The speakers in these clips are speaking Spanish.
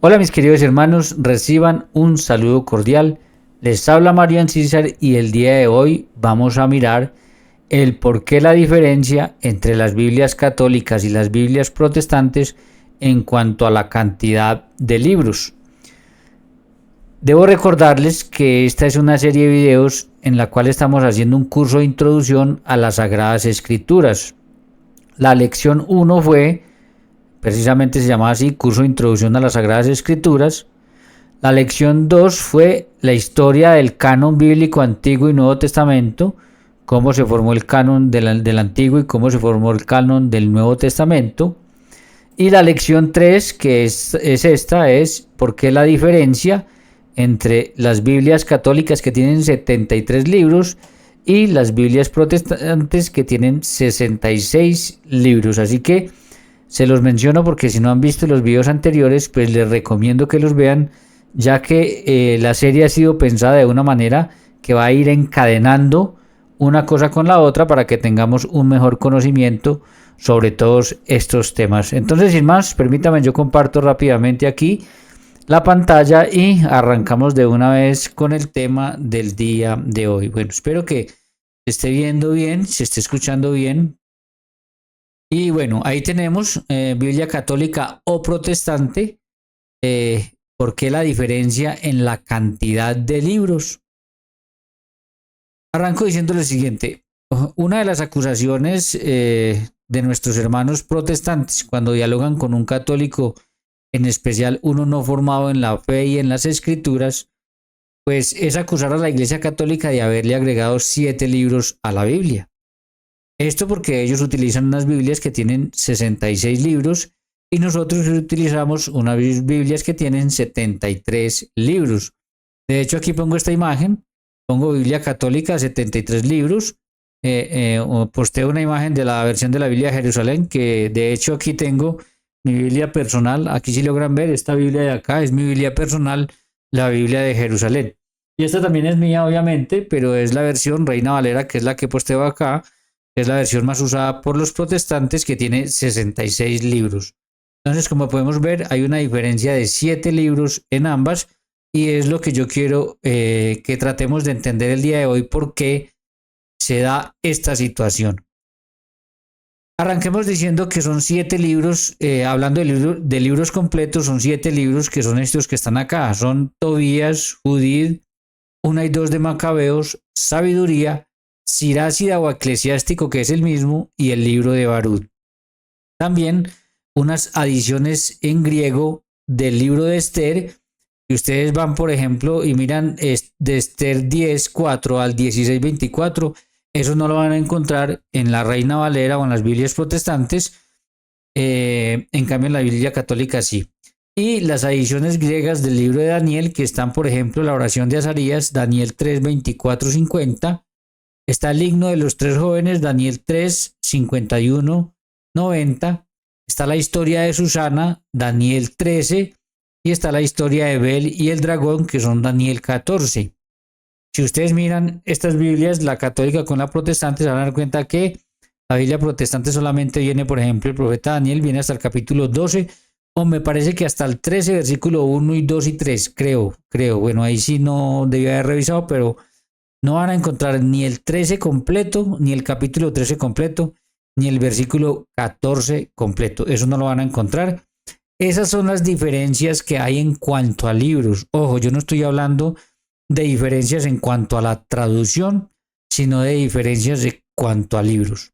Hola mis queridos hermanos, reciban un saludo cordial. Les habla Marian César y el día de hoy vamos a mirar el por qué la diferencia entre las Biblias católicas y las Biblias protestantes en cuanto a la cantidad de libros. Debo recordarles que esta es una serie de videos en la cual estamos haciendo un curso de introducción a las Sagradas Escrituras. La lección 1 fue, precisamente se llama así, curso de introducción a las Sagradas Escrituras. La lección 2 fue la historia del canon bíblico Antiguo y Nuevo Testamento, cómo se formó el canon del Antiguo y cómo se formó el canon del Nuevo Testamento. Y la lección 3, que es esta, es por qué la diferencia entre las Biblias católicas que tienen 73 libros y las Biblias protestantes que tienen 66 libros. Así que se los menciono porque si no han visto los videos anteriores, pues les recomiendo que los vean, ya que la serie ha sido pensada de una manera que va a ir encadenando una cosa con la otra para que tengamos un mejor conocimiento sobre todos estos temas. Entonces, sin más, permítame, yo comparto rápidamente aquí la pantalla y arrancamos de una vez con el tema del día de hoy. Bueno, espero que se esté viendo bien, se esté escuchando bien. Y bueno, ahí tenemos Biblia católica o protestante. ¿Por qué la diferencia en la cantidad de libros? Arranco diciendo lo siguiente. Una de las acusaciones de nuestros hermanos protestantes cuando dialogan con un católico, en especial uno no formado en la fe y en las escrituras, pues es acusar a la Iglesia Católica de haberle agregado 7 libros a la Biblia. Esto porque ellos utilizan unas Biblias que tienen 66 libros y nosotros utilizamos unas Biblias que tienen 73 libros. De hecho, aquí pongo esta imagen, pongo Biblia Católica, 73 libros. Posteo una imagen de la versión de la Biblia de Jerusalén, que de hecho aquí tengo mi Biblia personal. Aquí sí logran ver, esta Biblia de acá es mi Biblia personal, la Biblia de Jerusalén. Y esta también es mía, obviamente, pero es la versión Reina Valera, que es la que posteo acá. Es la versión más usada por los protestantes, que tiene 66 libros. Entonces, como podemos ver, hay una diferencia de 7 libros en ambas y es lo que yo quiero que tratemos de entender el día de hoy, por qué se da esta situación. Arranquemos diciendo que son 7 libros, hablando de libros completos, son 7 libros que son estos que están acá. Son Tobías, Judith, 1 y 2 de Macabeos, Sabiduría, Sirásida o Eclesiástico, que es el mismo, y el libro de Barut. También unas adiciones en griego del libro de Esther. Y ustedes van, por ejemplo, y miran de Esther 10:4 al 16:24. Eso no lo van a encontrar en la Reina Valera o en las Biblias protestantes. En cambio, en la Biblia católica sí. Y las adiciones griegas del libro de Daniel, que están, por ejemplo, la oración de Azarías, Daniel 3:24-50. Está el himno de los 3 jóvenes, Daniel 3:51-90. Está la historia de Susana, Daniel 13. Y está la historia de Bel y el dragón, que son Daniel 14. Si ustedes miran estas Biblias, la católica con la protestante, se van a dar cuenta que la Biblia protestante solamente viene, por ejemplo, el profeta Daniel, viene hasta el capítulo 12, o me parece que hasta el 13, versículo 1 y 2 y 3, creo. Bueno, ahí sí no debía haber revisado, pero no van a encontrar ni el 13 completo, ni el capítulo 13 completo, ni el versículo 14 completo. Eso no lo van a encontrar. Esas son las diferencias que hay en cuanto a libros. Ojo, yo no estoy hablando de diferencias en cuanto a la traducción, sino de diferencias en cuanto a libros.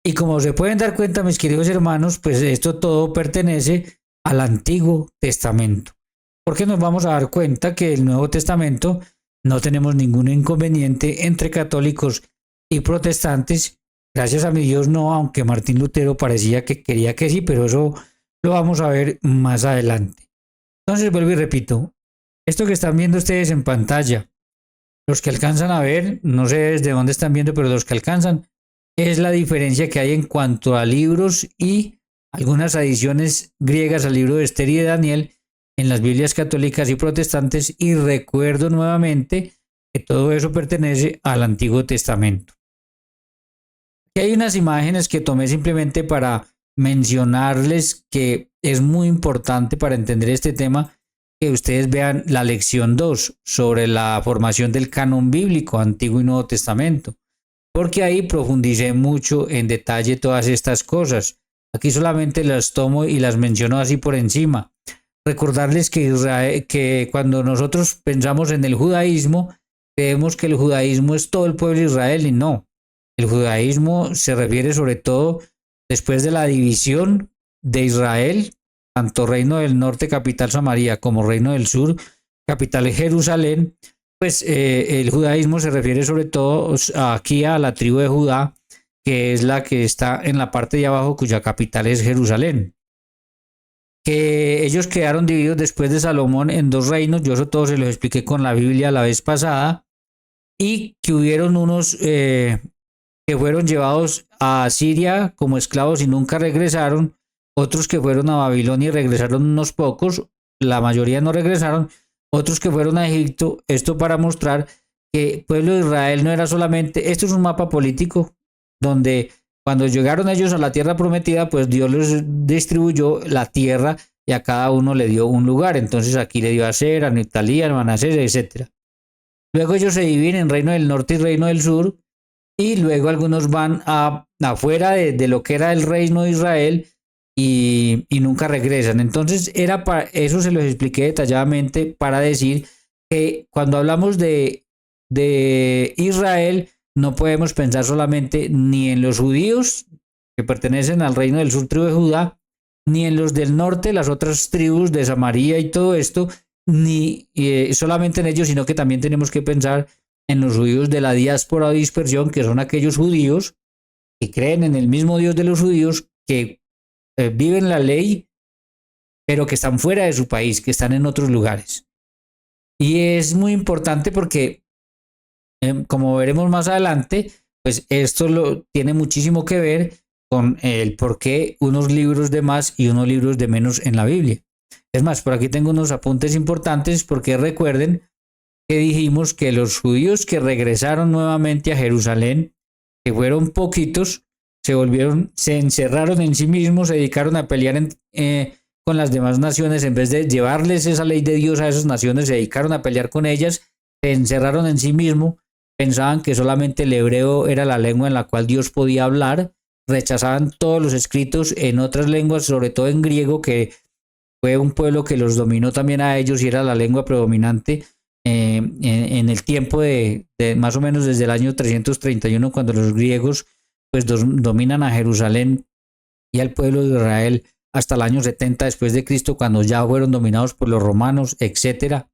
Y como se pueden dar cuenta, mis queridos hermanos, pues esto todo pertenece al Antiguo Testamento. Porque nos vamos a dar cuenta que el Nuevo Testamento no tenemos ningún inconveniente entre católicos y protestantes. Gracias a mi Dios no, aunque Martín Lutero parecía que quería que sí, pero eso lo vamos a ver más adelante. Entonces vuelvo y repito, esto que están viendo ustedes en pantalla, los que alcanzan a ver, no sé desde dónde están viendo, pero los que alcanzan, es la diferencia que hay en cuanto a libros y algunas adiciones griegas al libro de Esther y de Daniel en las Biblias católicas y protestantes. Y recuerdo nuevamente que todo eso pertenece al Antiguo Testamento. Aquí hay unas imágenes que tomé simplemente para mencionarles que es muy importante para entender este tema que ustedes vean la lección 2 sobre la formación del canon bíblico, Antiguo y Nuevo Testamento, porque ahí profundicé mucho en detalle todas estas cosas. Aquí solamente las tomo y las menciono así por encima. Recordarles que cuando nosotros pensamos en el judaísmo, creemos que el judaísmo es todo el pueblo de Israel y no. El judaísmo se refiere sobre todo después de la división de Israel, tanto Reino del Norte, capital Samaria, como Reino del Sur, capital Jerusalén, pues el judaísmo se refiere sobre todo aquí a la tribu de Judá, que es la que está en la parte de abajo, cuya capital es Jerusalén. Que ellos quedaron divididos después de Salomón en 2 reinos, yo eso todo se los expliqué con la Biblia la vez pasada, y que hubieron unos que fueron llevados a Siria como esclavos y nunca regresaron, otros que fueron a Babilonia y regresaron unos pocos, la mayoría no regresaron, otros que fueron a Egipto, esto para mostrar que el pueblo de Israel no era solamente, esto es un mapa político, donde cuando llegaron ellos a la tierra prometida, pues Dios les distribuyó la tierra y a cada uno le dio un lugar, entonces aquí le dio a Aser, a Neftalí, a Manasés, etc. Luego ellos se dividen en Reino del Norte y Reino del Sur, y luego algunos van afuera de lo que era el Reino de Israel y nunca regresan. Entonces era para eso, se los expliqué detalladamente para decir que cuando hablamos de Israel no podemos pensar solamente ni en los judíos que pertenecen al Reino del Sur, tribu de Judá, ni en los del norte, las otras tribus de Samaria y todo esto, ni solamente en ellos, sino que también tenemos que pensar en los judíos de la diáspora o dispersión, que son aquellos judíos que creen en el mismo Dios de los judíos, que viven la ley, pero que están fuera de su país, que están en otros lugares. Y es muy importante porque, como veremos más adelante, pues esto tiene muchísimo que ver con el por qué unos libros de más y unos libros de menos en la Biblia. Es más, por aquí tengo unos apuntes importantes porque recuerden que dijimos que los judíos que regresaron nuevamente a Jerusalén, que fueron poquitos, se encerraron en sí mismos, se dedicaron a pelear con las demás naciones, en vez de llevarles esa ley de Dios a esas naciones, se dedicaron a pelear con ellas, se encerraron en sí mismos, pensaban que solamente el hebreo era la lengua en la cual Dios podía hablar, rechazaban todos los escritos en otras lenguas, sobre todo en griego, que fue un pueblo que los dominó también a ellos y era la lengua predominante en el tiempo de más o menos desde el año 331, cuando los griegos pues dominan a Jerusalén y al pueblo de Israel, hasta el año 70 después de Cristo, cuando ya fueron dominados por los romanos, etc.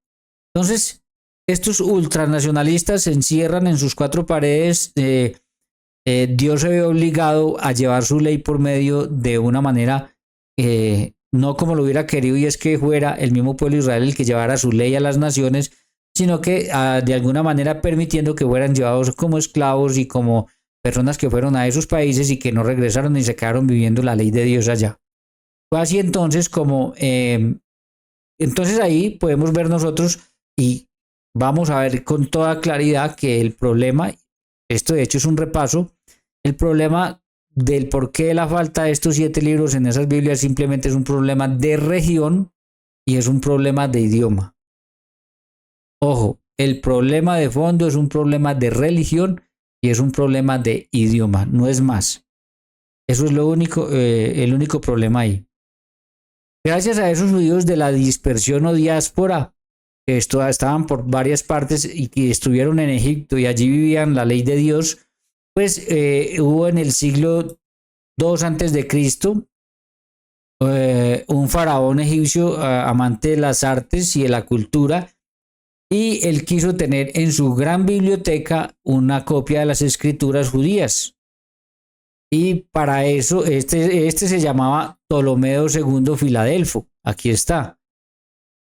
Entonces, estos ultranacionalistas se encierran en sus 4 paredes. Dios se ve obligado a llevar su ley por medio de una manera no como lo hubiera querido, y es que fuera el mismo pueblo de Israel el que llevara su ley a las naciones, sino que de alguna manera permitiendo que fueran llevados como esclavos y como personas que fueron a esos países y que no regresaron y se quedaron viviendo la ley de Dios allá. Fue así entonces como, entonces ahí podemos ver nosotros y vamos a ver con toda claridad que el problema, esto de hecho es un repaso, el problema del por qué la falta de estos 7 libros en esas Biblias simplemente es un problema de región y es un problema de idioma. Ojo, el problema de fondo es un problema de religión y es un problema de idioma, no es más. Eso es lo único, el único problema ahí. Gracias a esos judíos de la dispersión o diáspora, que estaban por varias partes y que estuvieron en Egipto y allí vivían la ley de Dios, pues hubo en el siglo II antes de Cristo un faraón egipcio amante de las artes y de la cultura, y él quiso tener en su gran biblioteca una copia de las escrituras judías. Y para eso este se llamaba Ptolomeo II Filadelfo. Aquí está.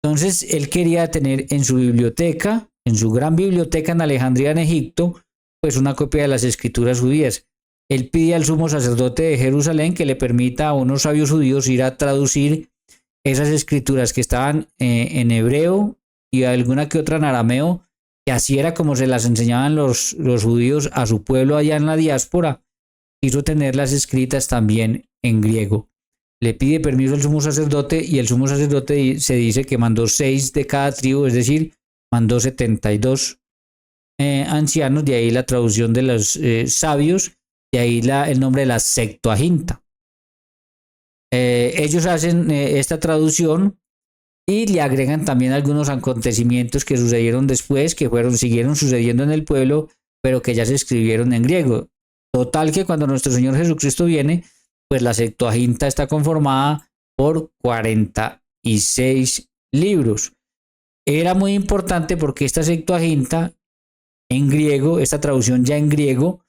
Entonces él quería tener en su biblioteca, en su gran biblioteca en Alejandría, en Egipto, pues una copia de las escrituras judías. Él pide al sumo sacerdote de Jerusalén que le permita a unos sabios judíos ir a traducir esas escrituras que estaban en hebreo y alguna que otra en arameo, que así era como se las enseñaban los judíos a su pueblo allá en la diáspora. Quiso tenerlas escritas también en griego. le pide permiso al sumo sacerdote y el sumo sacerdote se dice que mandó 6 de cada tribu, es decir, mandó 72 ancianos, de ahí la traducción de los sabios, de ahí el nombre de la Septuaginta. Ellos hacen esta traducción y le agregan también algunos acontecimientos que sucedieron después, que siguieron sucediendo en el pueblo, pero que ya se escribieron en griego. Total que cuando nuestro Señor Jesucristo viene, pues la Septuaginta está conformada por 46 libros. Era muy importante porque esta Septuaginta en griego, esta traducción ya en griego,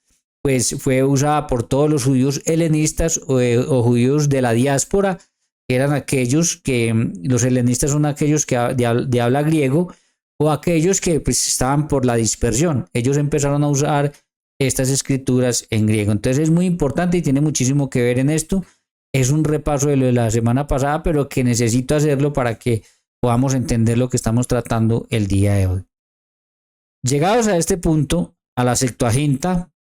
pues fue usada por todos los judíos helenistas o judíos de la diáspora, que eran aquellos que, los helenistas son aquellos que de habla griego, o aquellos que pues estaban por la dispersión. Ellos empezaron a usar estas escrituras en griego. Entonces es muy importante y tiene muchísimo que ver en esto. Es un repaso de lo de la semana pasada, pero que necesito hacerlo para que podamos entender lo que estamos tratando el día de hoy. Llegados a este punto, a la Septuaginta,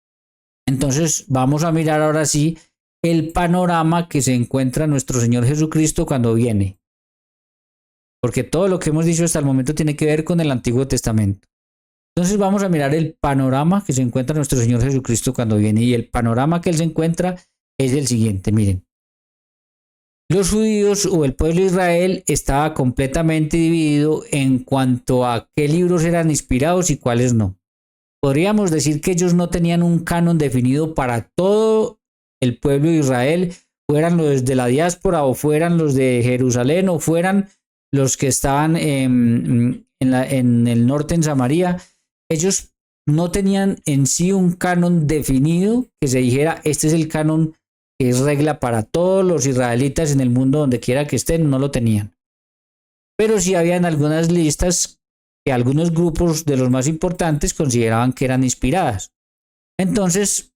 entonces vamos a mirar ahora sí el panorama que se encuentra nuestro Señor Jesucristo cuando viene. Porque todo lo que hemos dicho hasta el momento tiene que ver con el Antiguo Testamento. Entonces vamos a mirar el panorama que se encuentra nuestro Señor Jesucristo cuando viene. Y el panorama que Él se encuentra es el siguiente, miren. Los judíos o el pueblo de Israel estaba completamente dividido en cuanto a qué libros eran inspirados y cuáles no. Podríamos decir que ellos no tenían un canon definido para todo el pueblo de Israel, fueran los de la diáspora o fueran los de Jerusalén o fueran los que estaban en el norte en Samaria. Ellos no tenían en sí un canon definido que se dijera este es el canon que es regla para todos los israelitas en el mundo donde quiera que estén, no lo tenían. Pero sí habían algunas listas que algunos grupos de los más importantes consideraban que eran inspiradas. Entonces,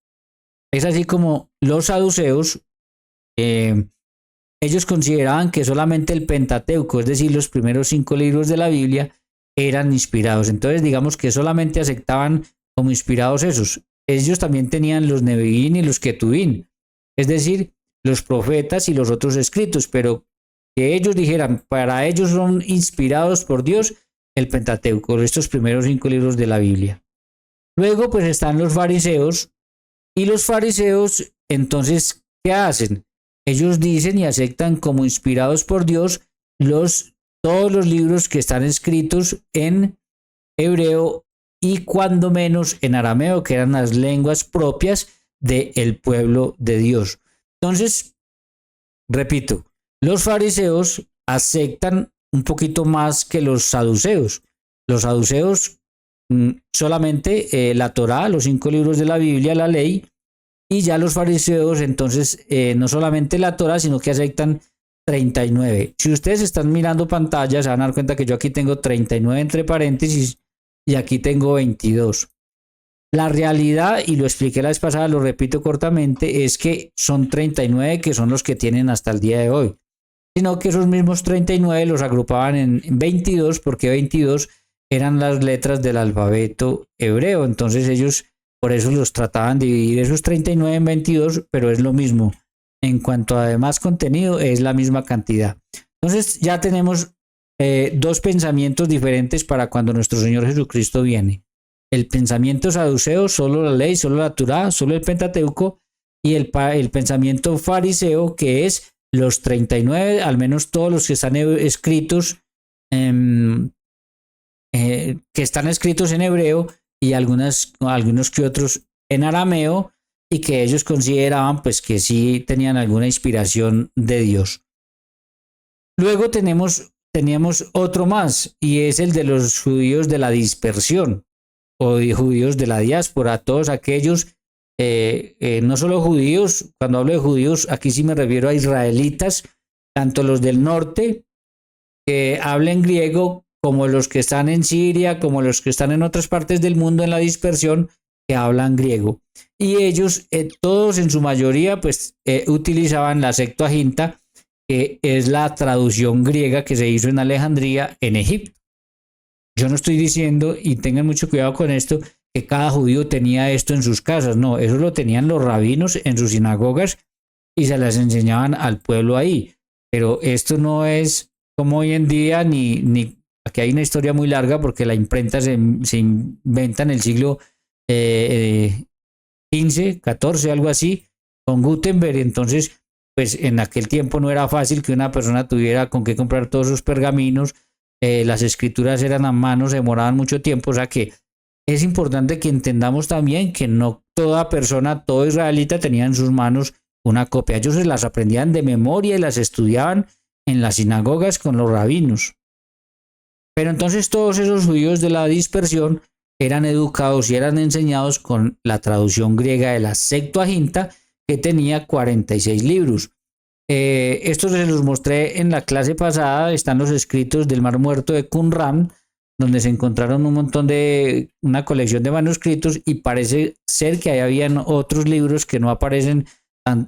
es así como los saduceos, ellos consideraban que solamente el Pentateuco, es decir, los primeros 5 libros de la Biblia, eran inspirados. Entonces, digamos que solamente aceptaban como inspirados esos. Ellos también tenían los Neviín y los Ketubín, es decir, los profetas y los otros escritos, pero que ellos dijeran, para ellos son inspirados por Dios, el Pentateuco, estos primeros 5 libros de la Biblia. Luego, pues están los fariseos, y los fariseos, entonces, ¿qué hacen? Ellos dicen y aceptan como inspirados por Dios todos los libros que están escritos en hebreo y cuando menos en arameo, que eran las lenguas propias del pueblo de Dios. Entonces, repito, los fariseos aceptan un poquito más que los saduceos. Los saduceos solamente la Torá, los 5 libros de la Biblia, la ley, y ya los fariseos entonces no solamente la Torá, sino que aceptan 39. Si ustedes están mirando pantallas, se van a dar cuenta que yo aquí tengo 39 entre paréntesis y aquí tengo 22. La realidad, y lo expliqué la vez pasada, lo repito cortamente, es que son 39 que son los que tienen hasta el día de hoy. Sino que esos mismos 39 los agrupaban en 22 porque 22 eran las letras del alfabeto hebreo. Entonces ellos por eso los trataban de dividir esos 39 en 22, pero es lo mismo. En cuanto a demás contenido, es la misma cantidad. Entonces ya tenemos 2 pensamientos diferentes para cuando nuestro Señor Jesucristo viene. El pensamiento saduceo, solo la ley, solo la Torá, solo el Pentateuco, y el pensamiento fariseo, que es los 39, al menos todos los que están escritos, que están escritos en hebreo y algunos que otros en arameo, y que ellos consideraban pues que sí tenían alguna inspiración de Dios. Luego teníamos otro más, y es el de los judíos de la dispersión o de judíos de la diáspora, todos aquellos, no solo judíos, cuando hablo de judíos, aquí sí me refiero a israelitas, tanto los del norte, que hablen griego, como los que están en Siria, como los que están en otras partes del mundo en la dispersión, que hablan griego. Y ellos, todos en su mayoría, pues utilizaban la Septuaginta, que es la traducción griega que se hizo en Alejandría, en Egipto. Yo no estoy diciendo, y tengan mucho cuidado con esto, que cada judío tenía esto en sus casas. No, eso lo tenían los rabinos en sus sinagogas, y se las enseñaban al pueblo ahí. Pero esto no es como hoy en día, ni aquí hay una historia muy larga porque la imprenta se inventa en el siglo XV, XIV, algo así, con Gutenberg. Entonces, pues en aquel tiempo no era fácil que una persona tuviera con qué comprar todos sus pergaminos, las escrituras eran a mano, se demoraban mucho tiempo, o sea que es importante que entendamos también que no toda persona, todo israelita tenía en sus manos una copia. Ellos se las aprendían de memoria y las estudiaban en las sinagogas con los rabinos. Pero entonces todos esos judíos de la dispersión eran educados y eran enseñados con la traducción griega de la Septuaginta, que tenía 46 libros. Estos se los mostré en la clase pasada, están los escritos del Mar Muerto de Qumran, donde se encontraron una colección de manuscritos, y parece ser que ahí habían otros libros que no aparecen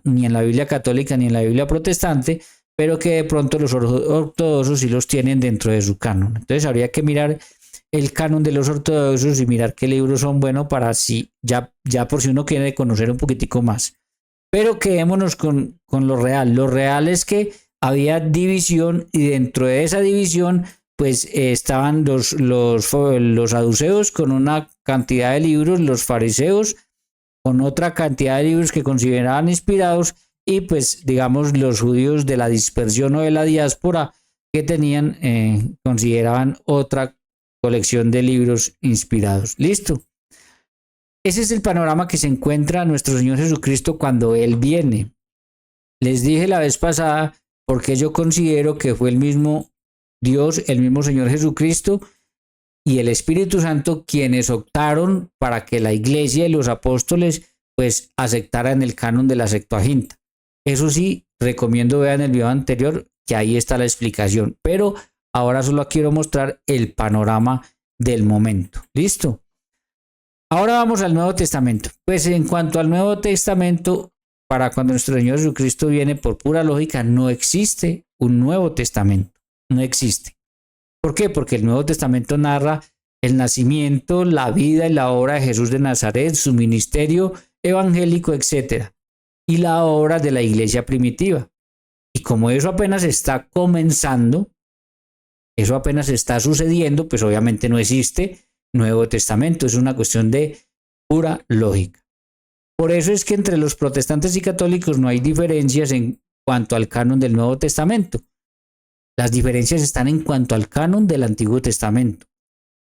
ni en la Biblia católica ni en la Biblia protestante, pero que de pronto los ortodoxos sí los tienen dentro de su canon. Entonces habría que mirar el canon de los ortodoxos y mirar qué libros son buenos para si ya por si uno quiere conocer un poquitico más. Pero quedémonos con lo real. Lo real es que había división, y dentro de esa división pues estaban los saduceos con una cantidad de libros, los fariseos con otra cantidad de libros que consideraban inspirados, y pues digamos los judíos de la dispersión o de la diáspora que consideraban otra colección de libros inspirados. Listo. Ese es el panorama que se encuentra nuestro Señor Jesucristo cuando Él viene. Les dije la vez pasada porque yo considero que fue el mismo Dios, el mismo Señor Jesucristo y el Espíritu Santo quienes optaron para que la iglesia y los apóstoles pues aceptaran el canon de la Septuaginta. Eso sí, recomiendo vean el video anterior, que ahí está la explicación, pero ahora solo quiero mostrar el panorama del momento. ¿Listo? Ahora vamos al Nuevo Testamento. Pues en cuanto al Nuevo Testamento, para cuando nuestro Señor Jesucristo viene, por pura lógica, no existe un Nuevo Testamento. No existe. ¿Por qué? Porque el Nuevo Testamento narra el nacimiento, la vida y la obra de Jesús de Nazaret, su ministerio evangélico, etc. Y la obra de la iglesia primitiva. Y como eso apenas está comenzando, eso apenas está sucediendo, pues obviamente no existe Nuevo Testamento. Es una cuestión de pura lógica. Por eso es que entre los protestantes y católicos no hay diferencias en cuanto al canon del Nuevo Testamento. Las diferencias están en cuanto al canon del Antiguo Testamento.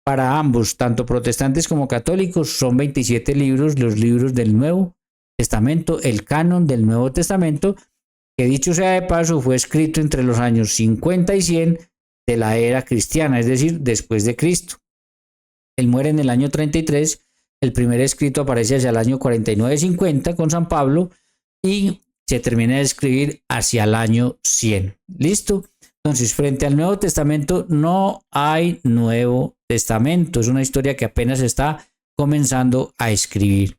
Para ambos, tanto protestantes como católicos, son 27 libros los libros del Nuevo Testamento, el canon del Nuevo Testamento, que dicho sea de paso fue escrito entre los años 50 y 100 de la era cristiana, es decir, después de Cristo. Él muere en el año 33, el primer escrito aparece hacia el año 49-50 con San Pablo y se termina de escribir hacia el año 100. ¿Listo? Entonces, frente al Nuevo Testamento no hay Nuevo Testamento. Es una historia que apenas está comenzando a escribir.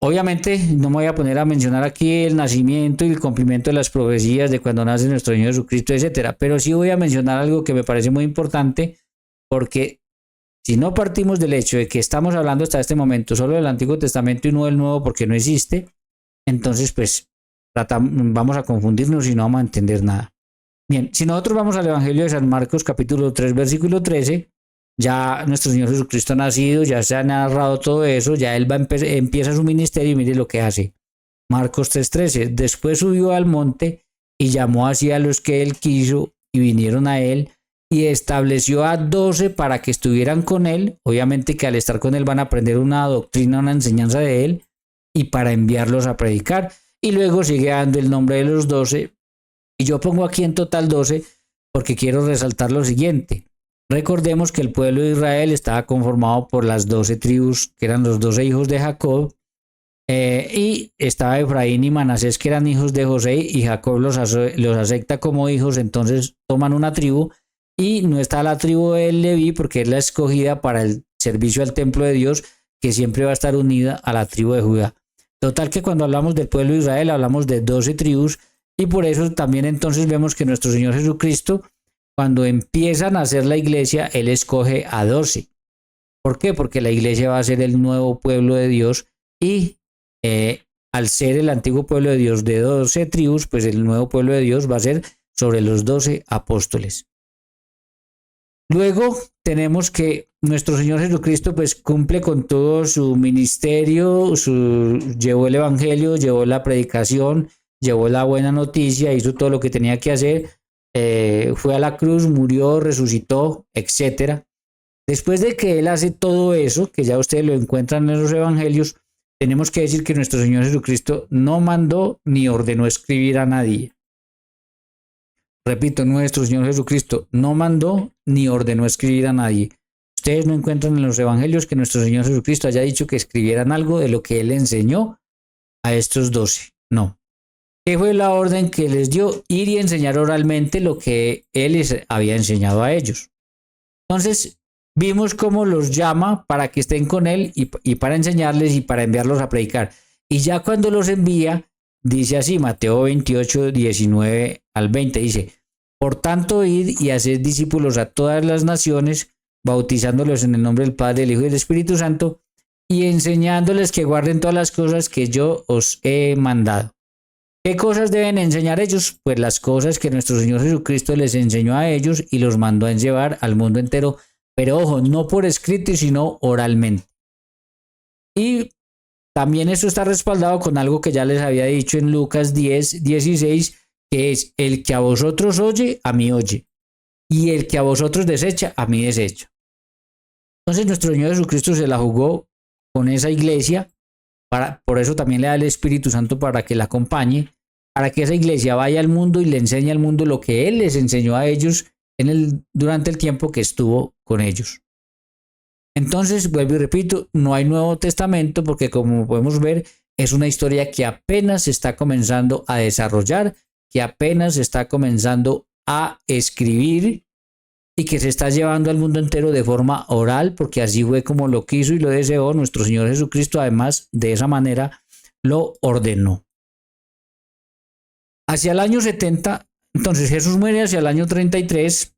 Obviamente no me voy a poner a mencionar aquí el nacimiento y el cumplimiento de las profecías de cuando nace nuestro Señor Jesucristo, etcétera. Pero sí voy a mencionar algo que me parece muy importante, porque si no partimos del hecho de que estamos hablando hasta este momento solo del Antiguo Testamento y no del Nuevo porque no existe, entonces pues vamos a confundirnos y no vamos a entender nada. Bien, si nosotros vamos al Evangelio de San Marcos capítulo 3 versículo 13, ya nuestro Señor Jesucristo ha nacido, ya se ha narrado todo eso, ya Él empieza su ministerio y mire lo que hace. Marcos 3:13, después subió al monte y llamó así a los que Él quiso y vinieron a Él, y estableció a 12 para que estuvieran con Él. Obviamente que al estar con Él van a aprender una doctrina, una enseñanza de Él, y para enviarlos a predicar. Y luego sigue dando el nombre de los 12, y yo pongo aquí en total 12 porque quiero resaltar lo siguiente. Recordemos que el pueblo de Israel estaba conformado por las 12 tribus, que eran los 12 hijos de Jacob, y estaba Efraín y Manasés, que eran hijos de José, y Jacob los acepta como hijos. Entonces toman una tribu, y no está la tribu de Leví porque es la escogida para el servicio al templo de Dios, que siempre va a estar unida a la tribu de Judá. Total que cuando hablamos del pueblo de Israel hablamos de 12 tribus, y por eso también entonces vemos que nuestro Señor Jesucristo, cuando empiezan a hacer la iglesia, Él escoge a 12. ¿Por qué? Porque la iglesia va a ser el nuevo pueblo de Dios, y al ser el antiguo pueblo de Dios de 12 tribus, pues el nuevo pueblo de Dios va a ser sobre los 12 apóstoles. Luego tenemos que nuestro Señor Jesucristo pues cumple con todo su ministerio, llevó el evangelio, llevó la predicación, llevó la buena noticia, hizo todo lo que tenía que hacer, fue a la cruz, murió, resucitó, etc. Después de que Él hace todo eso, que ya ustedes lo encuentran en los evangelios, tenemos que decir que nuestro Señor Jesucristo no mandó ni ordenó escribir a nadie. Repito, nuestro Señor Jesucristo no mandó ni ordenó escribir a nadie. Ustedes no encuentran en los evangelios que nuestro Señor Jesucristo haya dicho que escribieran algo de lo que Él enseñó a estos 12. No. ¿Qué fue la orden que les dio? Ir y enseñar oralmente lo que Él les había enseñado a ellos. Entonces, vimos cómo los llama para que estén con Él y para enseñarles y para enviarlos a predicar. Y ya cuando los envía, dice así, Mateo 28, 19 al 20, dice, por tanto, id y haced discípulos a todas las naciones, bautizándolos en el nombre del Padre, del Hijo y del Espíritu Santo, y enseñándoles que guarden todas las cosas que yo os he mandado. ¿Qué cosas deben enseñar ellos? Pues las cosas que nuestro Señor Jesucristo les enseñó a ellos y los mandó a llevar al mundo entero, pero ojo, no por escrito, sino oralmente. Y también esto está respaldado con algo que ya les había dicho en Lucas 10, 16, que es el que a vosotros oye, a mí oye, y el que a vosotros desecha, a mí desecha. Entonces nuestro Señor Jesucristo se la jugó con esa iglesia, por eso también le da el Espíritu Santo para que la acompañe, para que esa iglesia vaya al mundo y le enseñe al mundo lo que Él les enseñó a ellos durante el tiempo que estuvo con ellos. Entonces, vuelvo y repito, no hay Nuevo Testamento porque como podemos ver, es una historia que apenas se está comenzando a desarrollar, que apenas se está comenzando a escribir y que se está llevando al mundo entero de forma oral, porque así fue como lo quiso y lo deseó nuestro Señor Jesucristo. Además, de esa manera lo ordenó. Hacia el año 70, entonces Jesús muere hacia el año 33,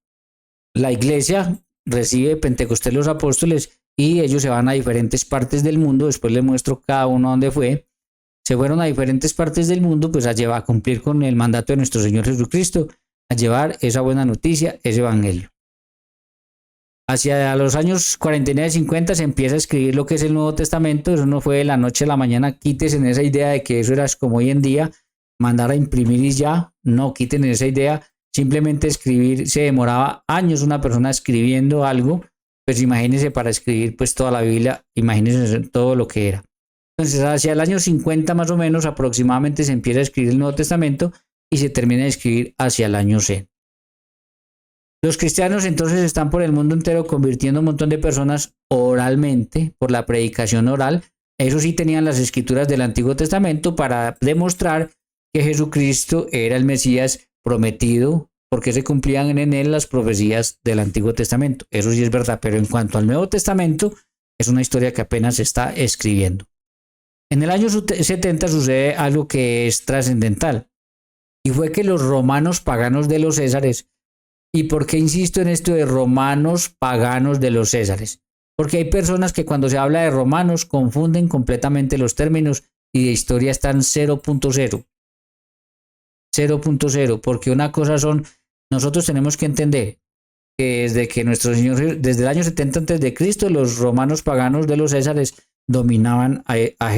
la iglesia recibe Pentecostés los apóstoles y ellos se van a diferentes partes del mundo. Después les muestro cada uno dónde fue. Se fueron a diferentes partes del mundo pues a cumplir con el mandato de nuestro Señor Jesucristo, a llevar esa buena noticia, ese evangelio. Hacia los años 49-50 se empieza a escribir lo que es el Nuevo Testamento. Eso no fue de la noche a la mañana. Quiten esa idea de que eso era como hoy en día, mandar a imprimir y ya. No, quiten esa idea. Simplemente escribir, se demoraba años una persona escribiendo algo. Pues imagínense para escribir pues toda la Biblia, imagínense todo lo que era. Entonces hacia el año 50 más o menos aproximadamente se empieza a escribir el Nuevo Testamento y se termina de escribir hacia el año 100. Los cristianos entonces están por el mundo entero convirtiendo a un montón de personas oralmente, por la predicación oral. Eso sí tenían las escrituras del Antiguo Testamento para demostrar que Jesucristo era el Mesías prometido, porque se cumplían en él las profecías del Antiguo Testamento. Eso sí es verdad, pero en cuanto al Nuevo Testamento, es una historia que apenas se está escribiendo. En el año 70 sucede algo que es trascendental, y fue que los romanos paganos de los Césares. ¿Y por qué insisto en esto de romanos paganos de los Césares? Porque hay personas que cuando se habla de romanos confunden completamente los términos y de historia están 0.0. 0.0, porque una cosa son, nosotros tenemos que entender que desde que nuestro Señor, desde el año 70 a.C., los romanos paganos de los Césares dominaban a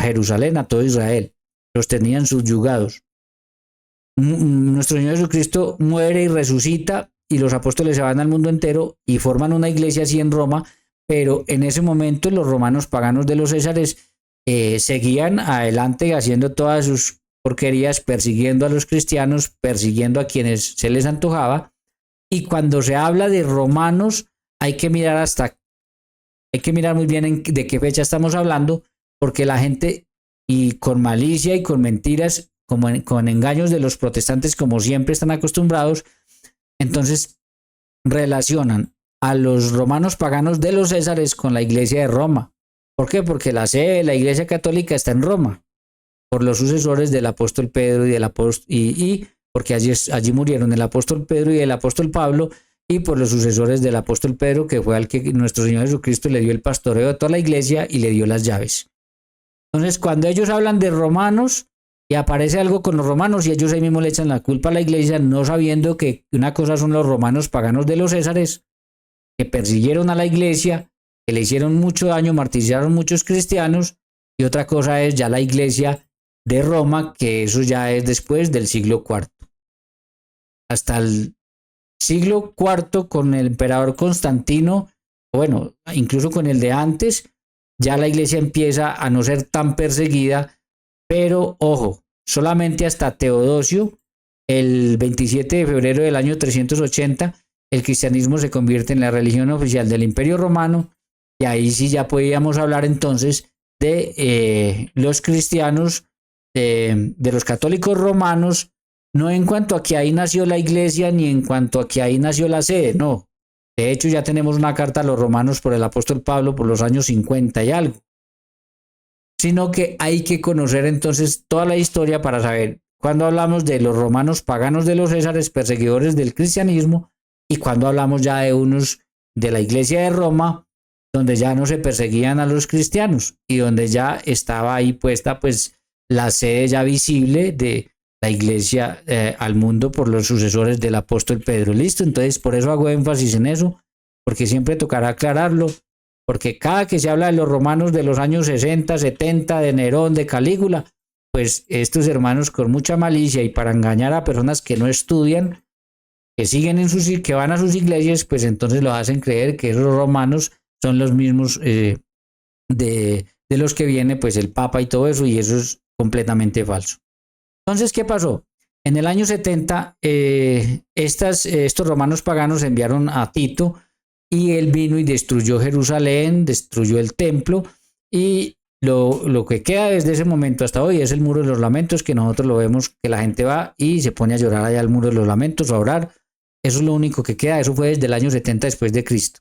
Jerusalén, a todo Israel. Los tenían subyugados. Nuestro Señor Jesucristo muere y resucita y los apóstoles se van al mundo entero y forman una iglesia así en Roma, pero en ese momento los romanos paganos de los Césares seguían adelante haciendo todas sus porquerías, persiguiendo a los cristianos, persiguiendo a quienes se les antojaba. Y cuando se habla de romanos hay que mirar muy bien de qué fecha estamos hablando, porque la gente, y con malicia y con mentiras, con engaños de los protestantes, como siempre están acostumbrados, entonces relacionan a los romanos paganos de los Césares con la iglesia de Roma. ¿Por qué? Porque la sede de la iglesia católica está en Roma, por los sucesores del apóstol Pedro y porque allí murieron el apóstol Pedro y el apóstol Pablo, y por los sucesores del apóstol Pedro, que fue al que nuestro Señor Jesucristo le dio el pastoreo de toda la iglesia y le dio las llaves. Entonces, cuando ellos hablan de romanos y aparece algo con los romanos, y ellos ahí mismo le echan la culpa a la iglesia, no sabiendo que una cosa son los romanos paganos de los Césares, que persiguieron a la iglesia, que le hicieron mucho daño, martirizaron muchos cristianos, y otra cosa es ya la iglesia de Roma, que eso ya es después del siglo IV. Hasta el siglo IV con el emperador Constantino, bueno, incluso con el de antes, ya la iglesia empieza a no ser tan perseguida, pero ojo, solamente hasta Teodosio, el 27 de febrero del año 380, el cristianismo se convierte en la religión oficial del Imperio Romano, y ahí sí ya podíamos hablar entonces de los cristianos, de los católicos romanos, no en cuanto a que ahí nació la iglesia ni en cuanto a que ahí nació la sede, no. De hecho, ya tenemos una carta a los romanos por el apóstol Pablo por los años 50 y algo. Sino que hay que conocer entonces toda la historia para saber cuándo hablamos de los romanos paganos de los Césares, perseguidores del cristianismo, y cuándo hablamos ya de unos de la iglesia de Roma, donde ya no se perseguían a los cristianos y donde ya estaba ahí puesta pues la sede ya visible de la iglesia al mundo por los sucesores del apóstol Pedro. Listo, entonces por eso hago énfasis en eso, porque siempre tocará aclararlo, porque cada que se habla de los romanos de los años 60, 70, de Nerón, de Calígula, pues estos hermanos con mucha malicia y para engañar a personas que no estudian, que siguen que van a sus iglesias, pues entonces los hacen creer que esos romanos son los mismos de los que viene pues el Papa y todo eso, y eso es completamente falso. Entonces, ¿qué pasó? En el año 70, estos romanos paganos enviaron a Tito, y él vino y destruyó Jerusalén, destruyó el templo, y lo que queda desde ese momento hasta hoy es el Muro de los Lamentos, que nosotros lo vemos que la gente va y se pone a llorar allá al Muro de los Lamentos, a orar. Eso es lo único que queda, eso fue desde el año 70 después de Cristo.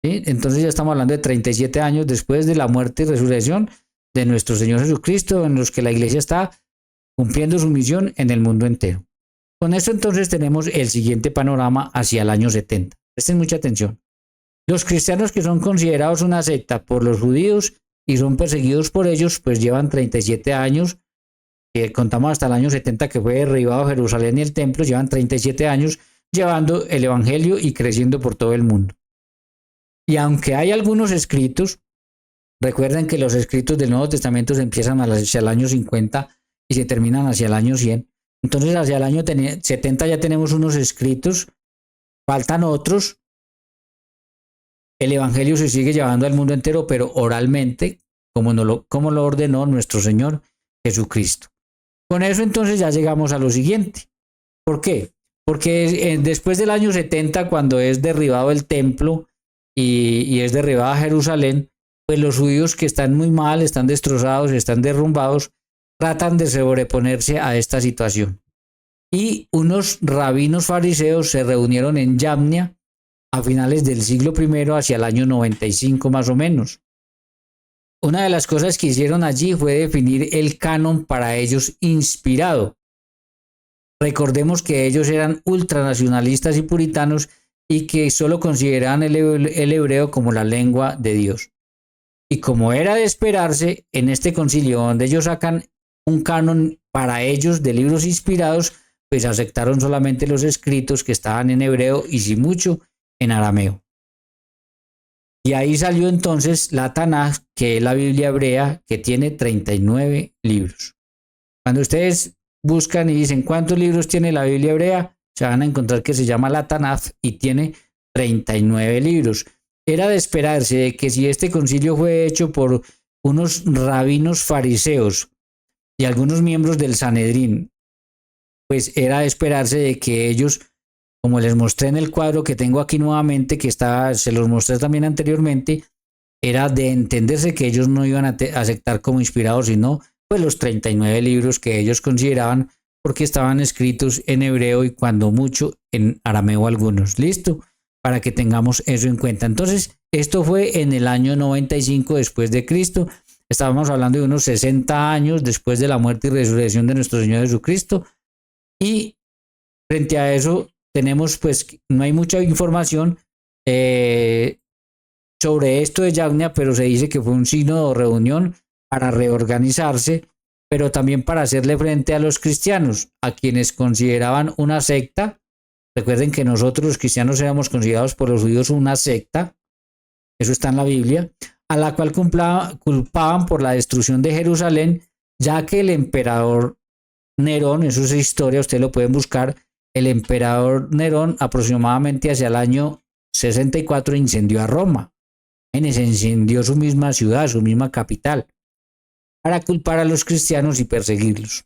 ¿Sí? Entonces ya estamos hablando de 37 años después de la muerte y resurrección de nuestro Señor Jesucristo, en los que la iglesia está cumpliendo su misión en el mundo entero. Con esto entonces tenemos el siguiente panorama hacia el año 70. Presten mucha atención. Los cristianos que son considerados una secta por los judíos y son perseguidos por ellos, pues llevan 37 años, contamos hasta el año 70 que fue derribado Jerusalén y el templo, llevan 37 años llevando el evangelio y creciendo por todo el mundo. Y aunque hay algunos escritos, recuerden que los escritos del Nuevo Testamento se empiezan hacia el año 50 y se terminan hacia el año 100. Entonces hacia el año 70 ya tenemos unos escritos, faltan otros. El evangelio se sigue llevando al mundo entero, pero oralmente, como lo ordenó nuestro Señor Jesucristo. Con eso entonces ya llegamos a lo siguiente. ¿Por qué? Porque después del año 70, cuando es derribado el templo y es derribada Jerusalén, pues los judíos que están muy mal, están destrozados, están derrumbados, tratan de sobreponerse a esta situación. Y unos rabinos fariseos se reunieron en Yamnia a finales del siglo I, hacia el año 95 más o menos. Una de las cosas que hicieron allí fue definir el canon para ellos inspirado. Recordemos que ellos eran ultranacionalistas y puritanos y que solo consideraban el hebreo como la lengua de Dios. Y como era de esperarse, en este concilio donde ellos sacan un canon para ellos de libros inspirados, pues aceptaron solamente los escritos que estaban en hebreo y si mucho en arameo. Y ahí salió entonces la Tanaj, que es la Biblia hebrea, que tiene 39 libros. Cuando ustedes buscan y dicen cuántos libros tiene la Biblia hebrea, se van a encontrar que se llama la Tanaj y tiene 39 libros. Era de esperarse de que si este concilio fue hecho por unos rabinos fariseos y algunos miembros del Sanedrín, pues era de esperarse de que ellos, como les mostré en el cuadro que tengo aquí nuevamente, que se los mostré también anteriormente, era de entenderse que ellos no iban a aceptar como inspirados, sino pues los 39 libros que ellos consideraban, porque estaban escritos en hebreo y cuando mucho en arameo algunos. ¿Listo? Para que tengamos eso en cuenta. Entonces, esto fue en el año 95 después de Cristo. Estábamos hablando de unos 60 años después de la muerte y resurrección de nuestro Señor Jesucristo. Y frente a eso tenemos, pues, no hay mucha información sobre esto de Yamnia, pero se dice que fue un sínodo o reunión para reorganizarse, pero también para hacerle frente a los cristianos, a quienes consideraban una secta. Recuerden que nosotros los cristianos éramos considerados por los judíos una secta, eso está en la Biblia, a la cual culpaban por la destrucción de Jerusalén, ya que el emperador Nerón, eso es historia, ustedes lo pueden buscar, el emperador Nerón aproximadamente hacia el año 64 incendió a Roma, se incendió su misma ciudad, su misma capital, para culpar a los cristianos y perseguirlos.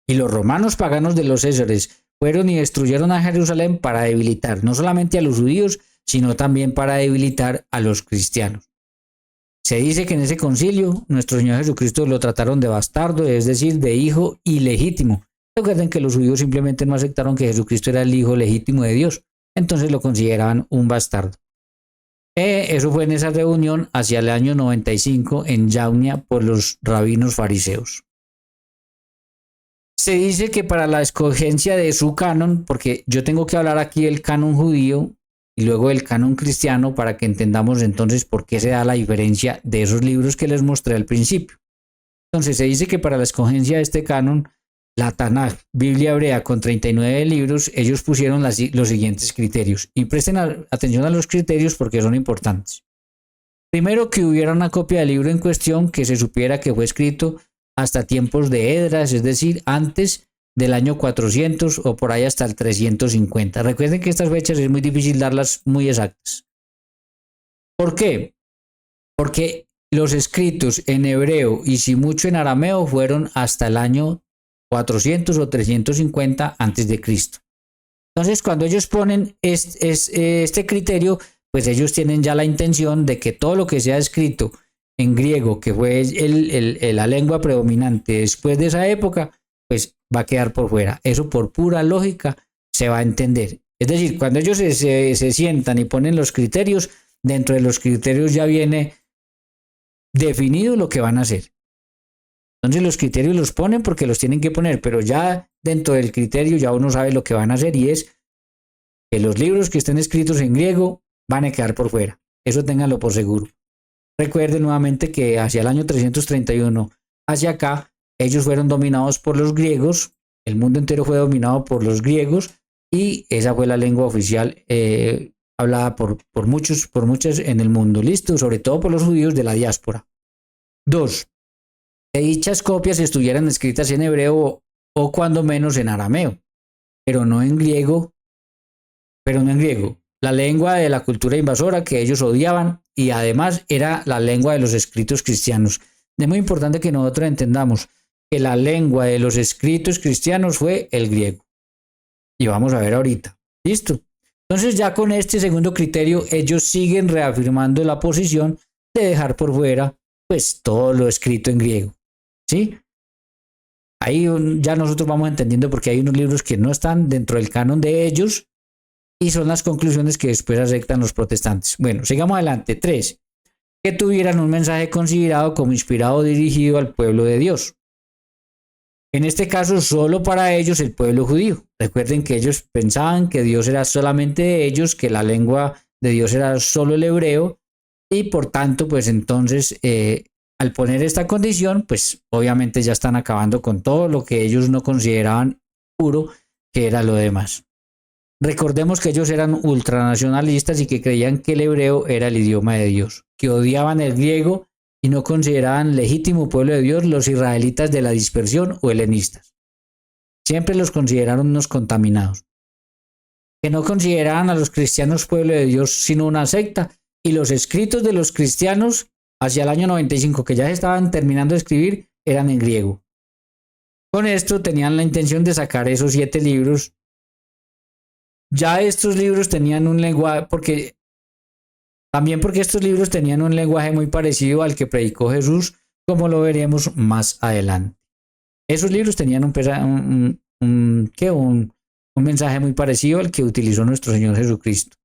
Y los romanos paganos de los Césares fueron y destruyeron a Jerusalén para debilitar no solamente a los judíos, sino también para debilitar a los cristianos. Se dice que en ese concilio nuestro Señor Jesucristo lo trataron de bastardo, es decir, de hijo ilegítimo. Recuerden que los judíos simplemente no aceptaron que Jesucristo era el hijo legítimo de Dios, entonces lo consideraban un bastardo. Eso fue en esa reunión hacia el año 95 en Jaunia por los rabinos fariseos. Se dice que para la escogencia de su canon, porque yo tengo que hablar aquí del canon judío y luego del canon cristiano para que entendamos entonces por qué se da la diferencia de esos libros que les mostré al principio. Entonces se dice que para la escogencia de este canon, la Tanaj, Biblia hebrea con 39 libros, ellos pusieron los siguientes criterios. Y presten atención a los criterios porque son importantes. Primero, que hubiera una copia del libro en cuestión que se supiera que fue escrito hasta tiempos de Edras, es decir, antes del año 400 o por ahí hasta el 350. Recuerden que estas fechas es muy difícil darlas muy exactas. ¿Por qué? Porque los escritos en hebreo y si mucho en arameo fueron hasta el año 400 o 350 antes de Cristo. Entonces, cuando ellos ponen este criterio, pues ellos tienen ya la intención de que todo lo que sea escrito en griego, que fue la lengua predominante después de esa época, pues va a quedar por fuera. Eso por pura lógica se va a entender. Es decir, cuando ellos se sientan y ponen los criterios, dentro de los criterios ya viene definido lo que van a hacer. Entonces los criterios los ponen porque los tienen que poner, pero ya dentro del criterio ya uno sabe lo que van a hacer y es que los libros que estén escritos en griego van a quedar por fuera. Eso ténganlo por seguro. Recuerden nuevamente que hacia el año 331 hacia acá, ellos fueron dominados por los griegos, el mundo entero fue dominado por los griegos y esa fue la lengua oficial hablada por muchos en el mundo. Listo, sobre todo por los judíos de la diáspora. 2. Que dichas copias estuvieran escritas en hebreo o cuando menos en arameo, pero no en griego. La lengua de la cultura invasora que ellos odiaban y además era la lengua de los escritos cristianos. Es muy importante que nosotros entendamos que la lengua de los escritos cristianos fue el griego. Y vamos a ver ahorita. ¿Listo? Entonces ya con este segundo criterio ellos siguen reafirmando la posición de dejar por fuera pues todo lo escrito en griego. ¿Sí? Ahí ya nosotros vamos entendiendo porque hay unos libros que no están dentro del canon de ellos y son las conclusiones que después aceptan los protestantes. Bueno, sigamos adelante. 3. Que tuvieran un mensaje considerado como inspirado o dirigido al pueblo de Dios. En este caso, solo para ellos, el pueblo judío. Recuerden que ellos pensaban que Dios era solamente de ellos, que la lengua de Dios era solo el hebreo y por tanto, pues entonces, al poner esta condición, pues obviamente ya están acabando con todo lo que ellos no consideraban puro, que era lo demás. Recordemos que ellos eran ultranacionalistas y que creían que el hebreo era el idioma de Dios, que odiaban el griego y no consideraban legítimo pueblo de Dios los israelitas de la dispersión o helenistas. Siempre los consideraron unos contaminados. Que no consideraban a los cristianos pueblo de Dios sino una secta y los escritos de los cristianos hacia el año 95 que ya se estaban terminando de escribir eran en griego. Con esto tenían la intención de sacar esos 7 libros. Ya estos libros tenían un lenguaje, porque estos libros tenían un lenguaje muy parecido al que predicó Jesús, como lo veremos más adelante. Esos libros tenían un mensaje muy parecido al que utilizó nuestro Señor Jesucristo.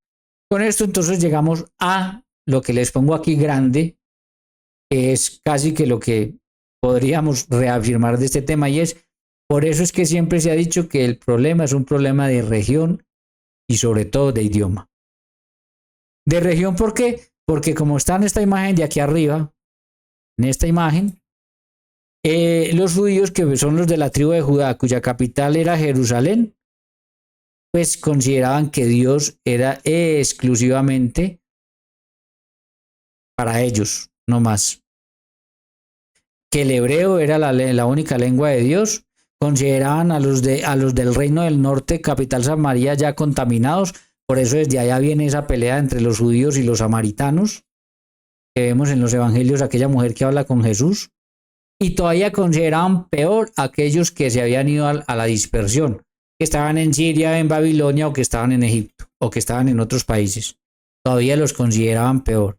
Con esto entonces llegamos a lo que les pongo aquí grande, que es casi que lo que podríamos reafirmar de este tema y es, por eso es que siempre se ha dicho que el problema es un problema de región y sobre todo de idioma. De región, ¿por qué? Porque como está en esta imagen de aquí arriba, en esta imagen, Los judíos, que son los de la tribu de Judá, cuya capital era Jerusalén, pues consideraban que Dios era exclusivamente para ellos, no más. Que el hebreo era la única lengua de Dios. Consideraban a los del reino del norte, capital Samaria, ya contaminados. Por eso desde allá viene esa pelea entre los judíos y los samaritanos, que vemos en los evangelios aquella mujer que habla con Jesús. Y todavía consideraban peor aquellos que se habían ido a la dispersión, que estaban en Siria, en Babilonia, o que estaban en Egipto, o que estaban en otros países. Todavía los consideraban peor.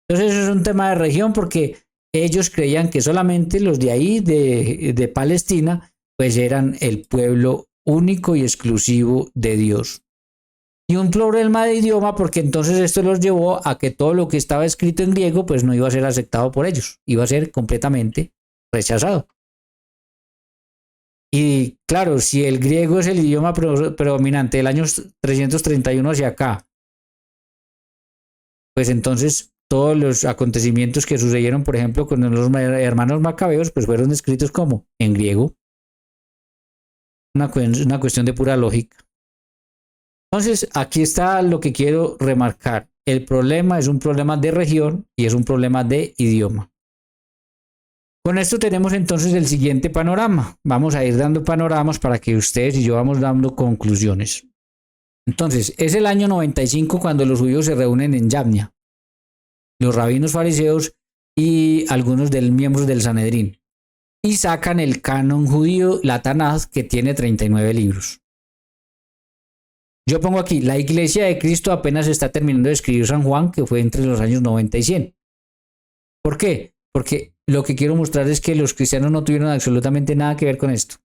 Entonces eso es un tema de región, porque ellos creían que solamente los de ahí, de Palestina, pues eran el pueblo único y exclusivo de Dios. Y un problema de idioma, porque entonces esto los llevó a que todo lo que estaba escrito en griego pues no iba a ser aceptado por ellos, iba a ser completamente rechazado. Y claro, si el griego es el idioma predominante del año 331 hacia acá, pues entonces todos los acontecimientos que sucedieron, por ejemplo, con los hermanos macabeos, pues fueron escritos como en griego. Una cuestión de pura lógica. Entonces, aquí está lo que quiero remarcar. El problema es un problema de región y es un problema de idioma. Con esto tenemos entonces el siguiente panorama. Vamos a ir dando panoramas para que ustedes y yo vamos dando conclusiones. Entonces, es el año 95 cuando los judíos se reúnen en Yamnia, los rabinos fariseos y algunos miembros del Sanedrín, y sacan el canon judío, la Tanaj, que tiene 39 libros. Yo pongo aquí, la Iglesia de Cristo apenas está terminando de escribir San Juan, que fue entre los años 90 y 100. ¿Por qué? Porque lo que quiero mostrar es que los cristianos no tuvieron absolutamente nada que ver con esto.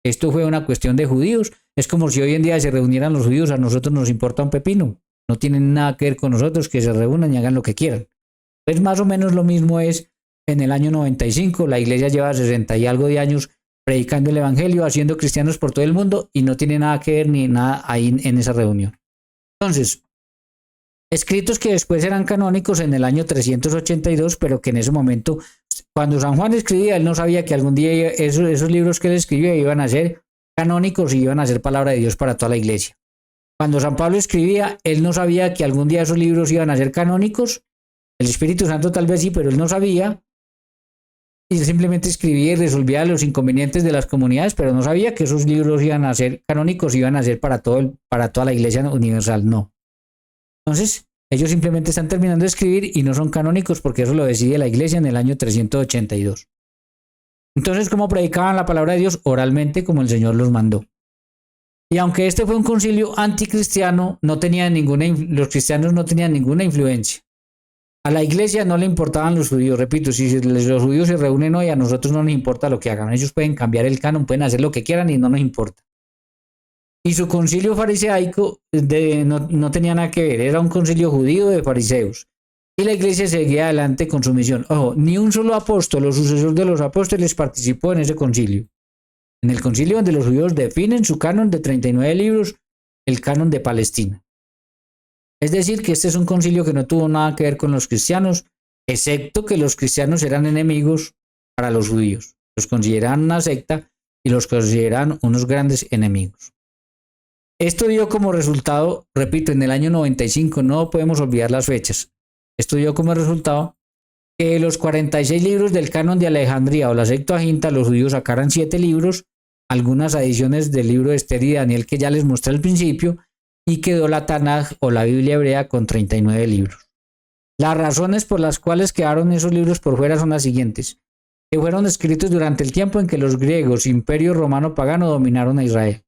Esto fue una cuestión de judíos. Es como si hoy en día se reunieran los judíos, a nosotros nos importa un pepino. No tienen nada que ver con nosotros, que se reúnan y hagan lo que quieran. Pues más o menos lo mismo es en el año 95. La iglesia lleva 60 y algo de años predicando el evangelio, haciendo cristianos por todo el mundo y no tiene nada que ver ni nada ahí en esa reunión. Entonces, escritos que después eran canónicos en el año 382, pero que en ese momento, cuando San Juan escribía, él no sabía que algún día esos libros que él escribía iban a ser canónicos y iban a ser palabra de Dios para toda la iglesia. Cuando San Pablo escribía, él no sabía que algún día esos libros iban a ser canónicos. El Espíritu Santo tal vez sí, pero él no sabía. Y él simplemente escribía y resolvía los inconvenientes de las comunidades, pero no sabía que esos libros iban a ser canónicos, iban a ser para toda la iglesia universal. No. Entonces, ellos simplemente están terminando de escribir y no son canónicos porque eso lo decide la iglesia en el año 382. Entonces, ¿cómo predicaban la palabra de Dios? Oralmente, como el Señor los mandó. Y aunque este fue un concilio anticristiano, los cristianos no tenían ninguna influencia. A la iglesia no le importaban los judíos. Repito, si los judíos se reúnen hoy, a nosotros no nos importa lo que hagan. Ellos pueden cambiar el canon, pueden hacer lo que quieran y no nos importa. Y su concilio fariseico no tenía nada que ver, era un concilio judío de fariseos. Y la iglesia seguía adelante con su misión. Ojo, ni un solo apóstol o sucesor de los apóstoles participó en ese concilio. En el concilio donde los judíos definen su canon de 39 libros, el canon de Palestina. Es decir, que este es un concilio que no tuvo nada que ver con los cristianos, excepto que los cristianos eran enemigos para los judíos. Los consideraban una secta y los consideraban unos grandes enemigos. Esto dio como resultado, repito, en el año 95, no podemos olvidar las fechas. Esto dio como resultado que los 46 libros del canon de Alejandría o la Septuaginta, los judíos sacaran 7 libros, algunas adiciones del libro de Esther y Daniel que ya les mostré al principio, y quedó la Tanaj o la Biblia hebrea con 39 libros. Las razones por las cuales quedaron esos libros por fuera son las siguientes: que fueron escritos durante el tiempo en que los griegos, imperio romano pagano, dominaron a Israel.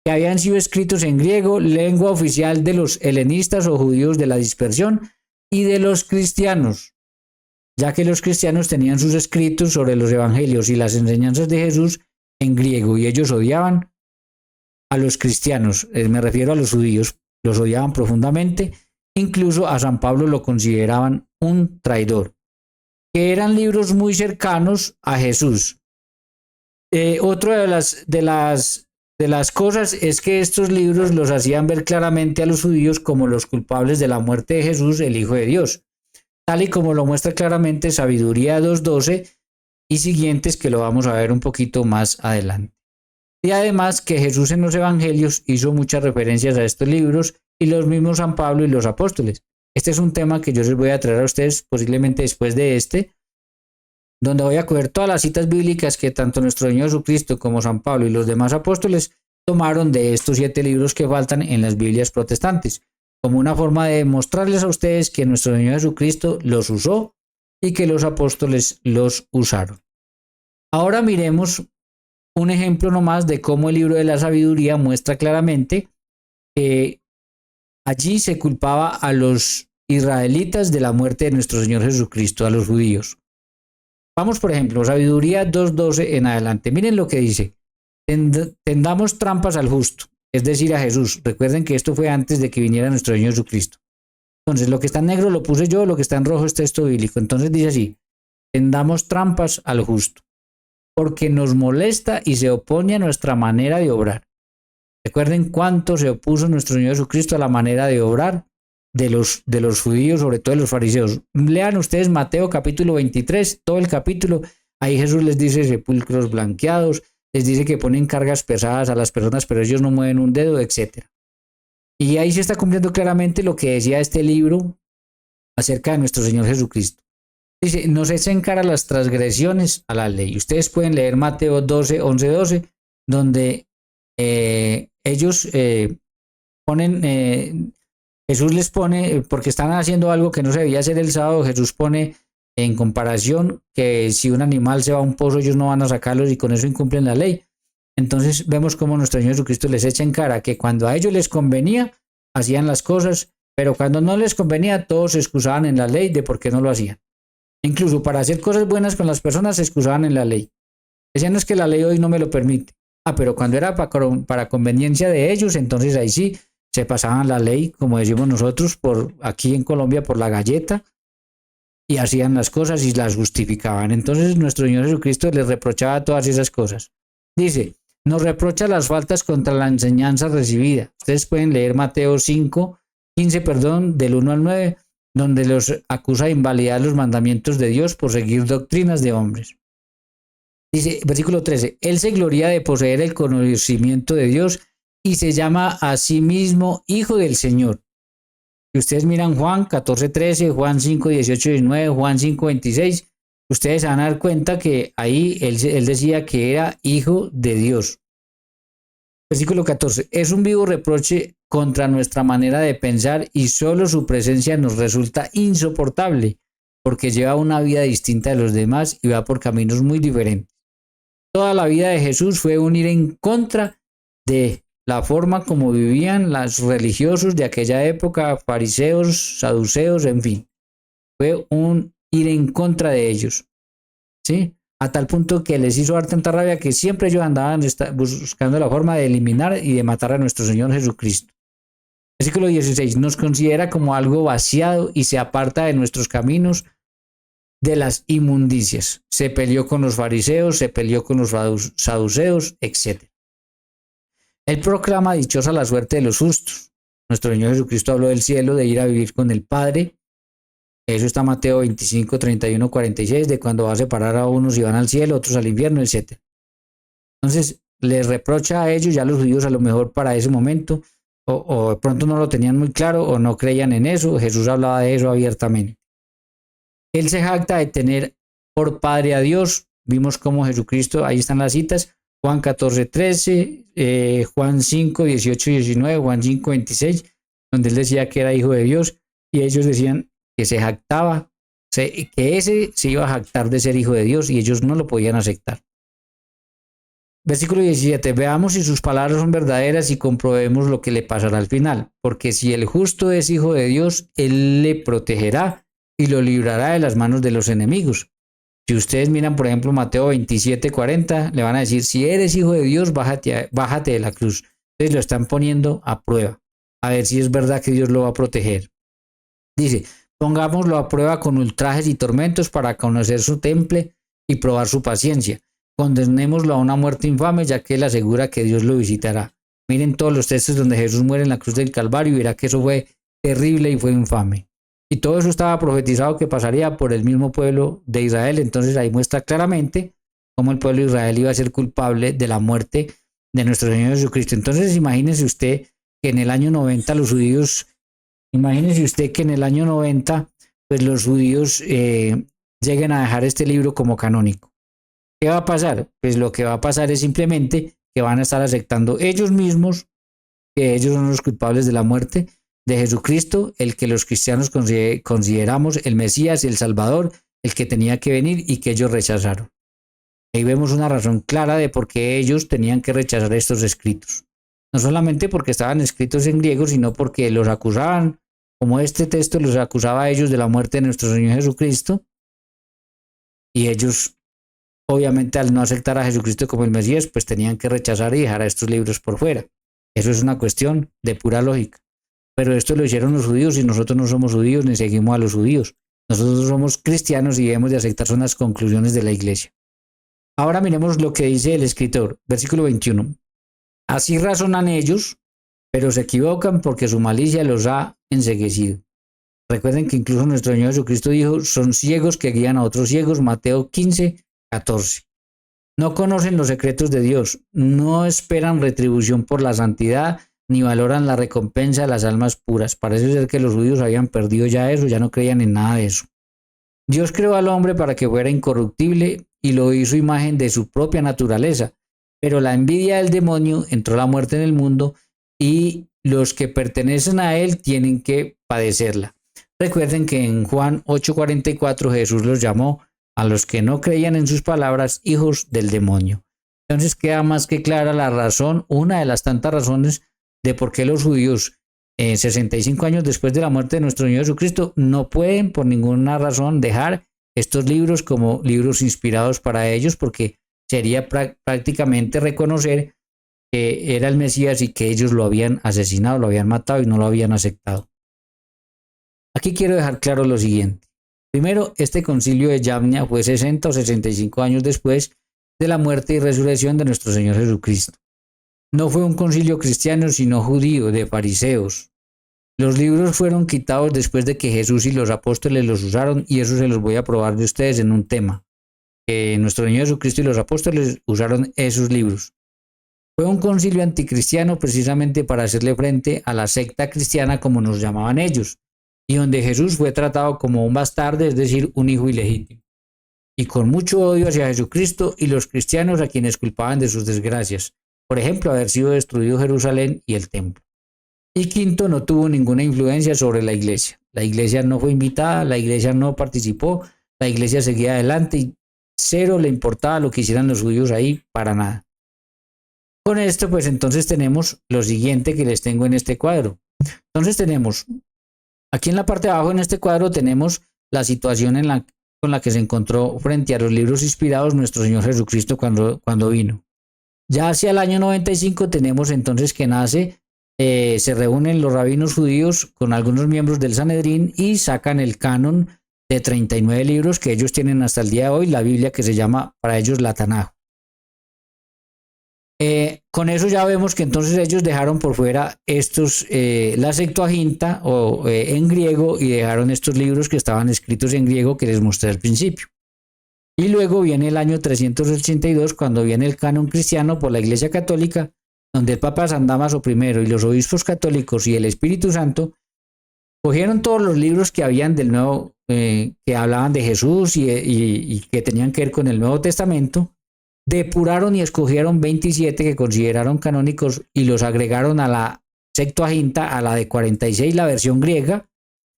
Que habían sido escritos en griego, lengua oficial de los helenistas o judíos de la dispersión y de los cristianos, ya que los cristianos tenían sus escritos sobre los evangelios y las enseñanzas de Jesús en griego y ellos odiaban a los cristianos, me refiero a los judíos, los odiaban profundamente, incluso a San Pablo lo consideraban un traidor, que eran libros muy cercanos a Jesús. Otra de las cosas es que estos libros los hacían ver claramente a los judíos como los culpables de la muerte de Jesús, el Hijo de Dios, tal y como lo muestra claramente Sabiduría 2.12, y siguientes, que lo vamos a ver un poquito más adelante. Y además que Jesús en los evangelios hizo muchas referencias a estos libros y los mismos San Pablo y los apóstoles. Este es un tema que yo les voy a traer a ustedes posiblemente después de donde voy a coger todas las citas bíblicas que tanto nuestro Señor Jesucristo como San Pablo y los demás apóstoles tomaron de estos 7 libros que faltan en las Biblias protestantes, como una forma de mostrarles a ustedes que nuestro Señor Jesucristo los usó y que los apóstoles los usaron. Ahora miremos un ejemplo nomás de cómo el libro de la sabiduría muestra claramente que allí se culpaba a los israelitas de la muerte de nuestro Señor Jesucristo, a los judíos. Vamos, por ejemplo, Sabiduría 2:12 en adelante. Miren lo que dice. Tendamos trampas al justo, es decir, a Jesús. Recuerden que esto fue antes de que viniera nuestro Señor Jesucristo. Entonces, lo que está en negro lo puse yo, lo que está en rojo es texto bíblico. Entonces dice así, tendamos trampas al justo, porque nos molesta y se opone a nuestra manera de obrar. Recuerden cuánto se opuso nuestro Señor Jesucristo a la manera de obrar de los judíos, sobre todo de los fariseos. Lean ustedes Mateo capítulo 23, todo el capítulo. Ahí Jesús les dice sepulcros blanqueados, les dice que ponen cargas pesadas a las personas, pero ellos no mueven un dedo, etc. Y ahí se está cumpliendo claramente lo que decía este libro acerca de nuestro Señor Jesucristo. Dice, nos echen cara las transgresiones a la ley. Ustedes pueden leer Mateo 12, 11, 12, donde ellos ponen, Jesús les pone, porque están haciendo algo que no se debía hacer el sábado, Jesús pone en comparación que si un animal se va a un pozo, ellos no van a sacarlos y con eso incumplen la ley. Entonces vemos cómo nuestro Señor Jesucristo les echa en cara que cuando a ellos les convenía, hacían las cosas, pero cuando no les convenía, todos se excusaban en la ley de por qué no lo hacían. Incluso para hacer cosas buenas con las personas se excusaban en la ley. Decían, no, es que la ley hoy no me lo permite. Pero cuando era para conveniencia de ellos, entonces ahí sí se pasaban la ley, como decimos nosotros, por aquí en Colombia, por la galleta, y hacían las cosas y las justificaban. Entonces nuestro Señor Jesucristo les reprochaba todas esas cosas. Dice, nos reprocha las faltas contra la enseñanza recibida. Ustedes pueden leer Mateo 15, del 1 al 9, donde los acusa de invalidar los mandamientos de Dios por seguir doctrinas de hombres. Dice, versículo 13, Él se gloria de poseer el conocimiento de Dios y se llama a sí mismo Hijo del Señor. Si ustedes miran Juan 14:13, Juan 5:18-19, Juan 5:26, ustedes se van a dar cuenta que ahí él decía que era Hijo de Dios. Versículo 14, es un vivo reproche contra nuestra manera de pensar y solo su presencia nos resulta insoportable porque lleva una vida distinta de los demás y va por caminos muy diferentes. Toda la vida de Jesús fue un ir en contra de la forma como vivían los religiosos de aquella época, fariseos, saduceos, en fin. Fue un ir en contra de ellos, ¿sí? A tal punto que les hizo dar tanta rabia que siempre ellos andaban buscando la forma de eliminar y de matar a nuestro Señor Jesucristo. Versículo 16, nos considera como algo vaciado y se aparta de nuestros caminos de las inmundicias. Se peleó con los fariseos, se peleó con los saduceos, etc. Él proclama dichosa la suerte de los justos. Nuestro Señor Jesucristo habló del cielo, de ir a vivir con el Padre. Eso está Mateo 25, 31, 46, de cuando va a separar a unos y van al cielo, otros al infierno, etc. Entonces, les reprocha a ellos, ya los judíos a lo mejor para ese momento, o de pronto no lo tenían muy claro, o no creían en eso. Jesús hablaba de eso abiertamente. Él se jacta de tener por Padre a Dios. Vimos cómo Jesucristo, ahí están las citas, Juan 14:13, Juan 5:18-19, Juan 5:26, donde él decía que era hijo de Dios y ellos decían que se jactaba, que ese se iba a jactar de ser hijo de Dios y ellos no lo podían aceptar. Versículo 17, veamos si sus palabras son verdaderas y comprobemos lo que le pasará al final, porque si el justo es hijo de Dios, él le protegerá y lo librará de las manos de los enemigos. Si ustedes miran, por ejemplo, Mateo 27:40, le van a decir, si eres hijo de Dios, bájate de la cruz. Entonces lo están poniendo a prueba, a ver si es verdad que Dios lo va a proteger. Dice, pongámoslo a prueba con ultrajes y tormentos para conocer su temple y probar su paciencia. Condenémoslo a una muerte infame, ya que él asegura que Dios lo visitará. Miren todos los textos donde Jesús muere en la cruz del Calvario y verá que eso fue terrible y fue infame. Y todo eso estaba profetizado que pasaría por el mismo pueblo de Israel. Entonces ahí muestra claramente cómo el pueblo de Israel iba a ser culpable de la muerte de nuestro Señor Jesucristo. Entonces imagínese usted que en el año 90 los judíos, imagínese usted que en el año 90 pues los judíos lleguen a dejar este libro como canónico. ¿Qué va a pasar? Pues lo que va a pasar es simplemente que van a estar aceptando ellos mismos que ellos son los culpables de la muerte de Jesucristo, el que los cristianos consideramos el Mesías y el Salvador, el que tenía que venir y que ellos rechazaron. Ahí vemos una razón clara de por qué ellos tenían que rechazar estos escritos. No solamente porque estaban escritos en griego, sino porque los acusaban, como este texto los acusaba a ellos de la muerte de nuestro Señor Jesucristo, y ellos, obviamente, al no aceptar a Jesucristo como el Mesías, pues tenían que rechazar y dejar a estos libros por fuera. Eso es una cuestión de pura lógica. Pero esto lo hicieron los judíos y nosotros no somos judíos ni seguimos a los judíos. Nosotros somos cristianos y debemos de aceptar son las conclusiones de la iglesia. Ahora miremos lo que dice el escritor, versículo 21. Así razonan ellos, pero se equivocan porque su malicia los ha enceguecido. Recuerden que incluso nuestro Señor Jesucristo dijo, son ciegos que guían a otros ciegos, Mateo 15, 14. No conocen los secretos de Dios, no esperan retribución por la santidad, ni valoran la recompensa de las almas puras. Parece ser que los judíos habían perdido ya eso, ya no creían en nada de eso. Dios creó al hombre para que fuera incorruptible y lo hizo imagen de su propia naturaleza, pero la envidia del demonio entró la muerte en el mundo y los que pertenecen a él tienen que padecerla. Recuerden que en Juan 8:44 Jesús los llamó a los que no creían en sus palabras hijos del demonio. Entonces queda más que clara la razón, una de las tantas razones de por qué los judíos 65 años después de la muerte de nuestro Señor Jesucristo no pueden por ninguna razón dejar estos libros como libros inspirados para ellos, porque sería prácticamente reconocer que era el Mesías y que ellos lo habían asesinado, lo habían matado y no lo habían aceptado. Aquí quiero dejar claro lo siguiente. Primero, este concilio de Yamnia fue 60 o 65 años después de la muerte y resurrección de nuestro Señor Jesucristo. No fue un concilio cristiano, sino judío, de fariseos. Los libros fueron quitados después de que Jesús y los apóstoles los usaron, y eso se los voy a probar de ustedes en un tema. Nuestro Señor Jesucristo y los apóstoles usaron esos libros. Fue un concilio anticristiano precisamente para hacerle frente a la secta cristiana, como nos llamaban ellos, y donde Jesús fue tratado como un bastardo, es decir, un hijo ilegítimo, y con mucho odio hacia Jesucristo y los cristianos a quienes culpaban de sus desgracias, por ejemplo, haber sido destruido Jerusalén y el templo. Y quinto, no tuvo ninguna influencia sobre la iglesia. La iglesia no fue invitada, la iglesia no participó, la iglesia seguía adelante y cero le importaba lo que hicieran los judíos ahí, para nada. Con esto, pues entonces tenemos lo siguiente que les tengo en este cuadro. Entonces tenemos, aquí en la parte de abajo en este cuadro tenemos la situación con la que se encontró frente a los libros inspirados nuestro Señor Jesucristo cuando vino. Ya hacia el año 95 tenemos entonces que nace, se reúnen los rabinos judíos con algunos miembros del Sanedrín y sacan el canon de 39 libros que ellos tienen hasta el día de hoy, la Biblia que se llama para ellos la Tanaj. Con eso ya vemos que entonces ellos dejaron por fuera la Septuaginta en griego, y dejaron estos libros que estaban escritos en griego que les mostré al principio. Y luego viene el año 382 cuando viene el canon cristiano por la Iglesia Católica, donde el Papa San Dámaso I y los obispos católicos y el Espíritu Santo cogieron todos los libros que habían del Nuevo, que hablaban de Jesús y que tenían que ver con el Nuevo Testamento, depuraron y escogieron 27 que consideraron canónicos y los agregaron a la Septuaginta, a la de 46, la versión griega,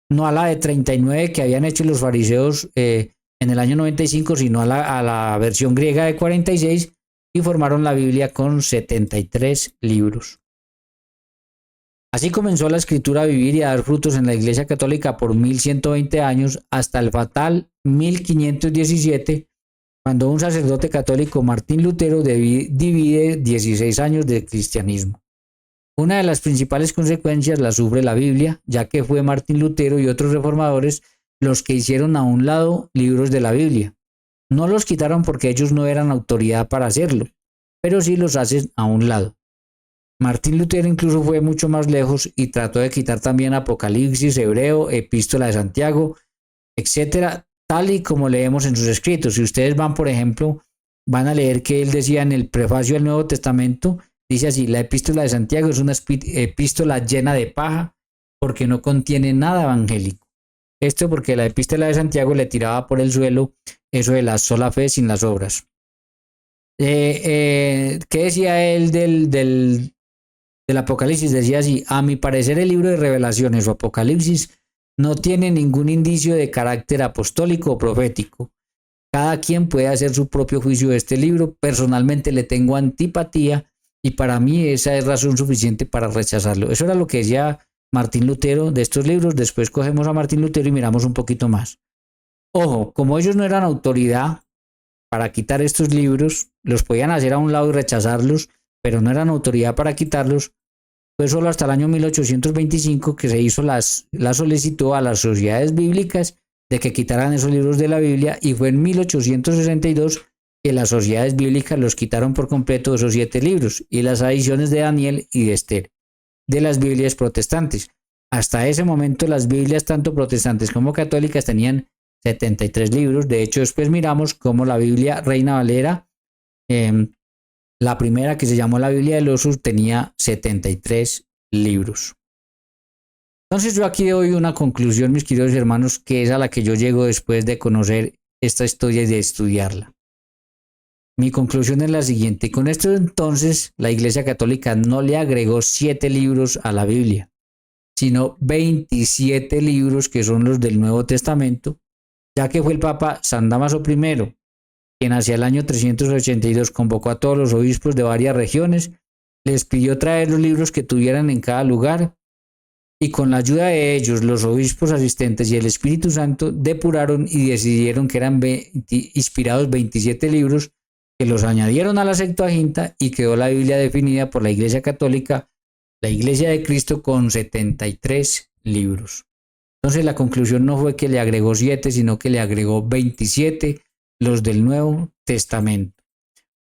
no a la de 39 que habían hecho los fariseos en el año 95, sino a la versión griega de 46, y formaron la Biblia con 73 libros. Así comenzó la escritura a vivir y a dar frutos en la Iglesia Católica por 1120 años, hasta el fatal 1517, cuando un sacerdote católico, Martín Lutero, divide 16 años de cristianismo. Una de las principales consecuencias la sufre la Biblia, ya que fue Martín Lutero y otros reformadores los que hicieron a un lado libros de la Biblia. No los quitaron porque ellos no eran autoridad para hacerlo, pero sí los hacen a un lado. Martín Lutero incluso fue mucho más lejos y trató de quitar también Apocalipsis, Hebreo, Epístola de Santiago, etcétera, tal y como leemos en sus escritos. Si ustedes van, por ejemplo, van a leer que él decía en el prefacio del Nuevo Testamento, dice así: la Epístola de Santiago es una epístola llena de paja porque no contiene nada evangélico. Esto porque la Epístola de Santiago le tiraba por el suelo eso de la sola fe sin las obras. ¿Qué decía él del Apocalipsis? Decía así: a mi parecer el libro de Revelaciones o Apocalipsis no tiene ningún indicio de carácter apostólico o profético. Cada quien puede hacer su propio juicio de este libro. Personalmente le tengo antipatía y para mí esa es razón suficiente para rechazarlo. Eso era lo que decía Martín Lutero de estos libros. Después cogemos a Martín Lutero y miramos un poquito más. Ojo, como ellos no eran autoridad para quitar estos libros, los podían hacer a un lado y rechazarlos, pero no eran autoridad para quitarlos. Fue solo hasta el año 1825 que se hizo la solicitud a las sociedades bíblicas de que quitaran esos libros de la Biblia, y fue en 1862 que las sociedades bíblicas los quitaron por completo, esos 7 libros y las adiciones de Daniel y de Esther de las Biblias protestantes. Hasta ese momento las Biblias tanto protestantes como católicas tenían 73 libros. De hecho, después miramos cómo la Biblia Reina Valera, la primera, que se llamó la Biblia del Oso, tenía 73 libros. Entonces yo aquí doy una conclusión, mis queridos hermanos, que es a la que yo llego después de conocer esta historia y de estudiarla. Mi conclusión es la siguiente: con esto entonces la Iglesia Católica no le agregó 7 libros a la Biblia, sino 27 libros que son los del Nuevo Testamento, ya que fue el Papa San Dámaso I quien hacia el año 382 convocó a todos los obispos de varias regiones, les pidió traer los libros que tuvieran en cada lugar, y con la ayuda de ellos, los obispos asistentes y el Espíritu Santo depuraron y decidieron que eran inspirados 27 libros, que los añadieron a la Septuaginta, y quedó la Biblia definida por la Iglesia Católica, la Iglesia de Cristo, con 73 libros. Entonces la conclusión no fue que le agregó 7, sino que le agregó 27, los del Nuevo Testamento.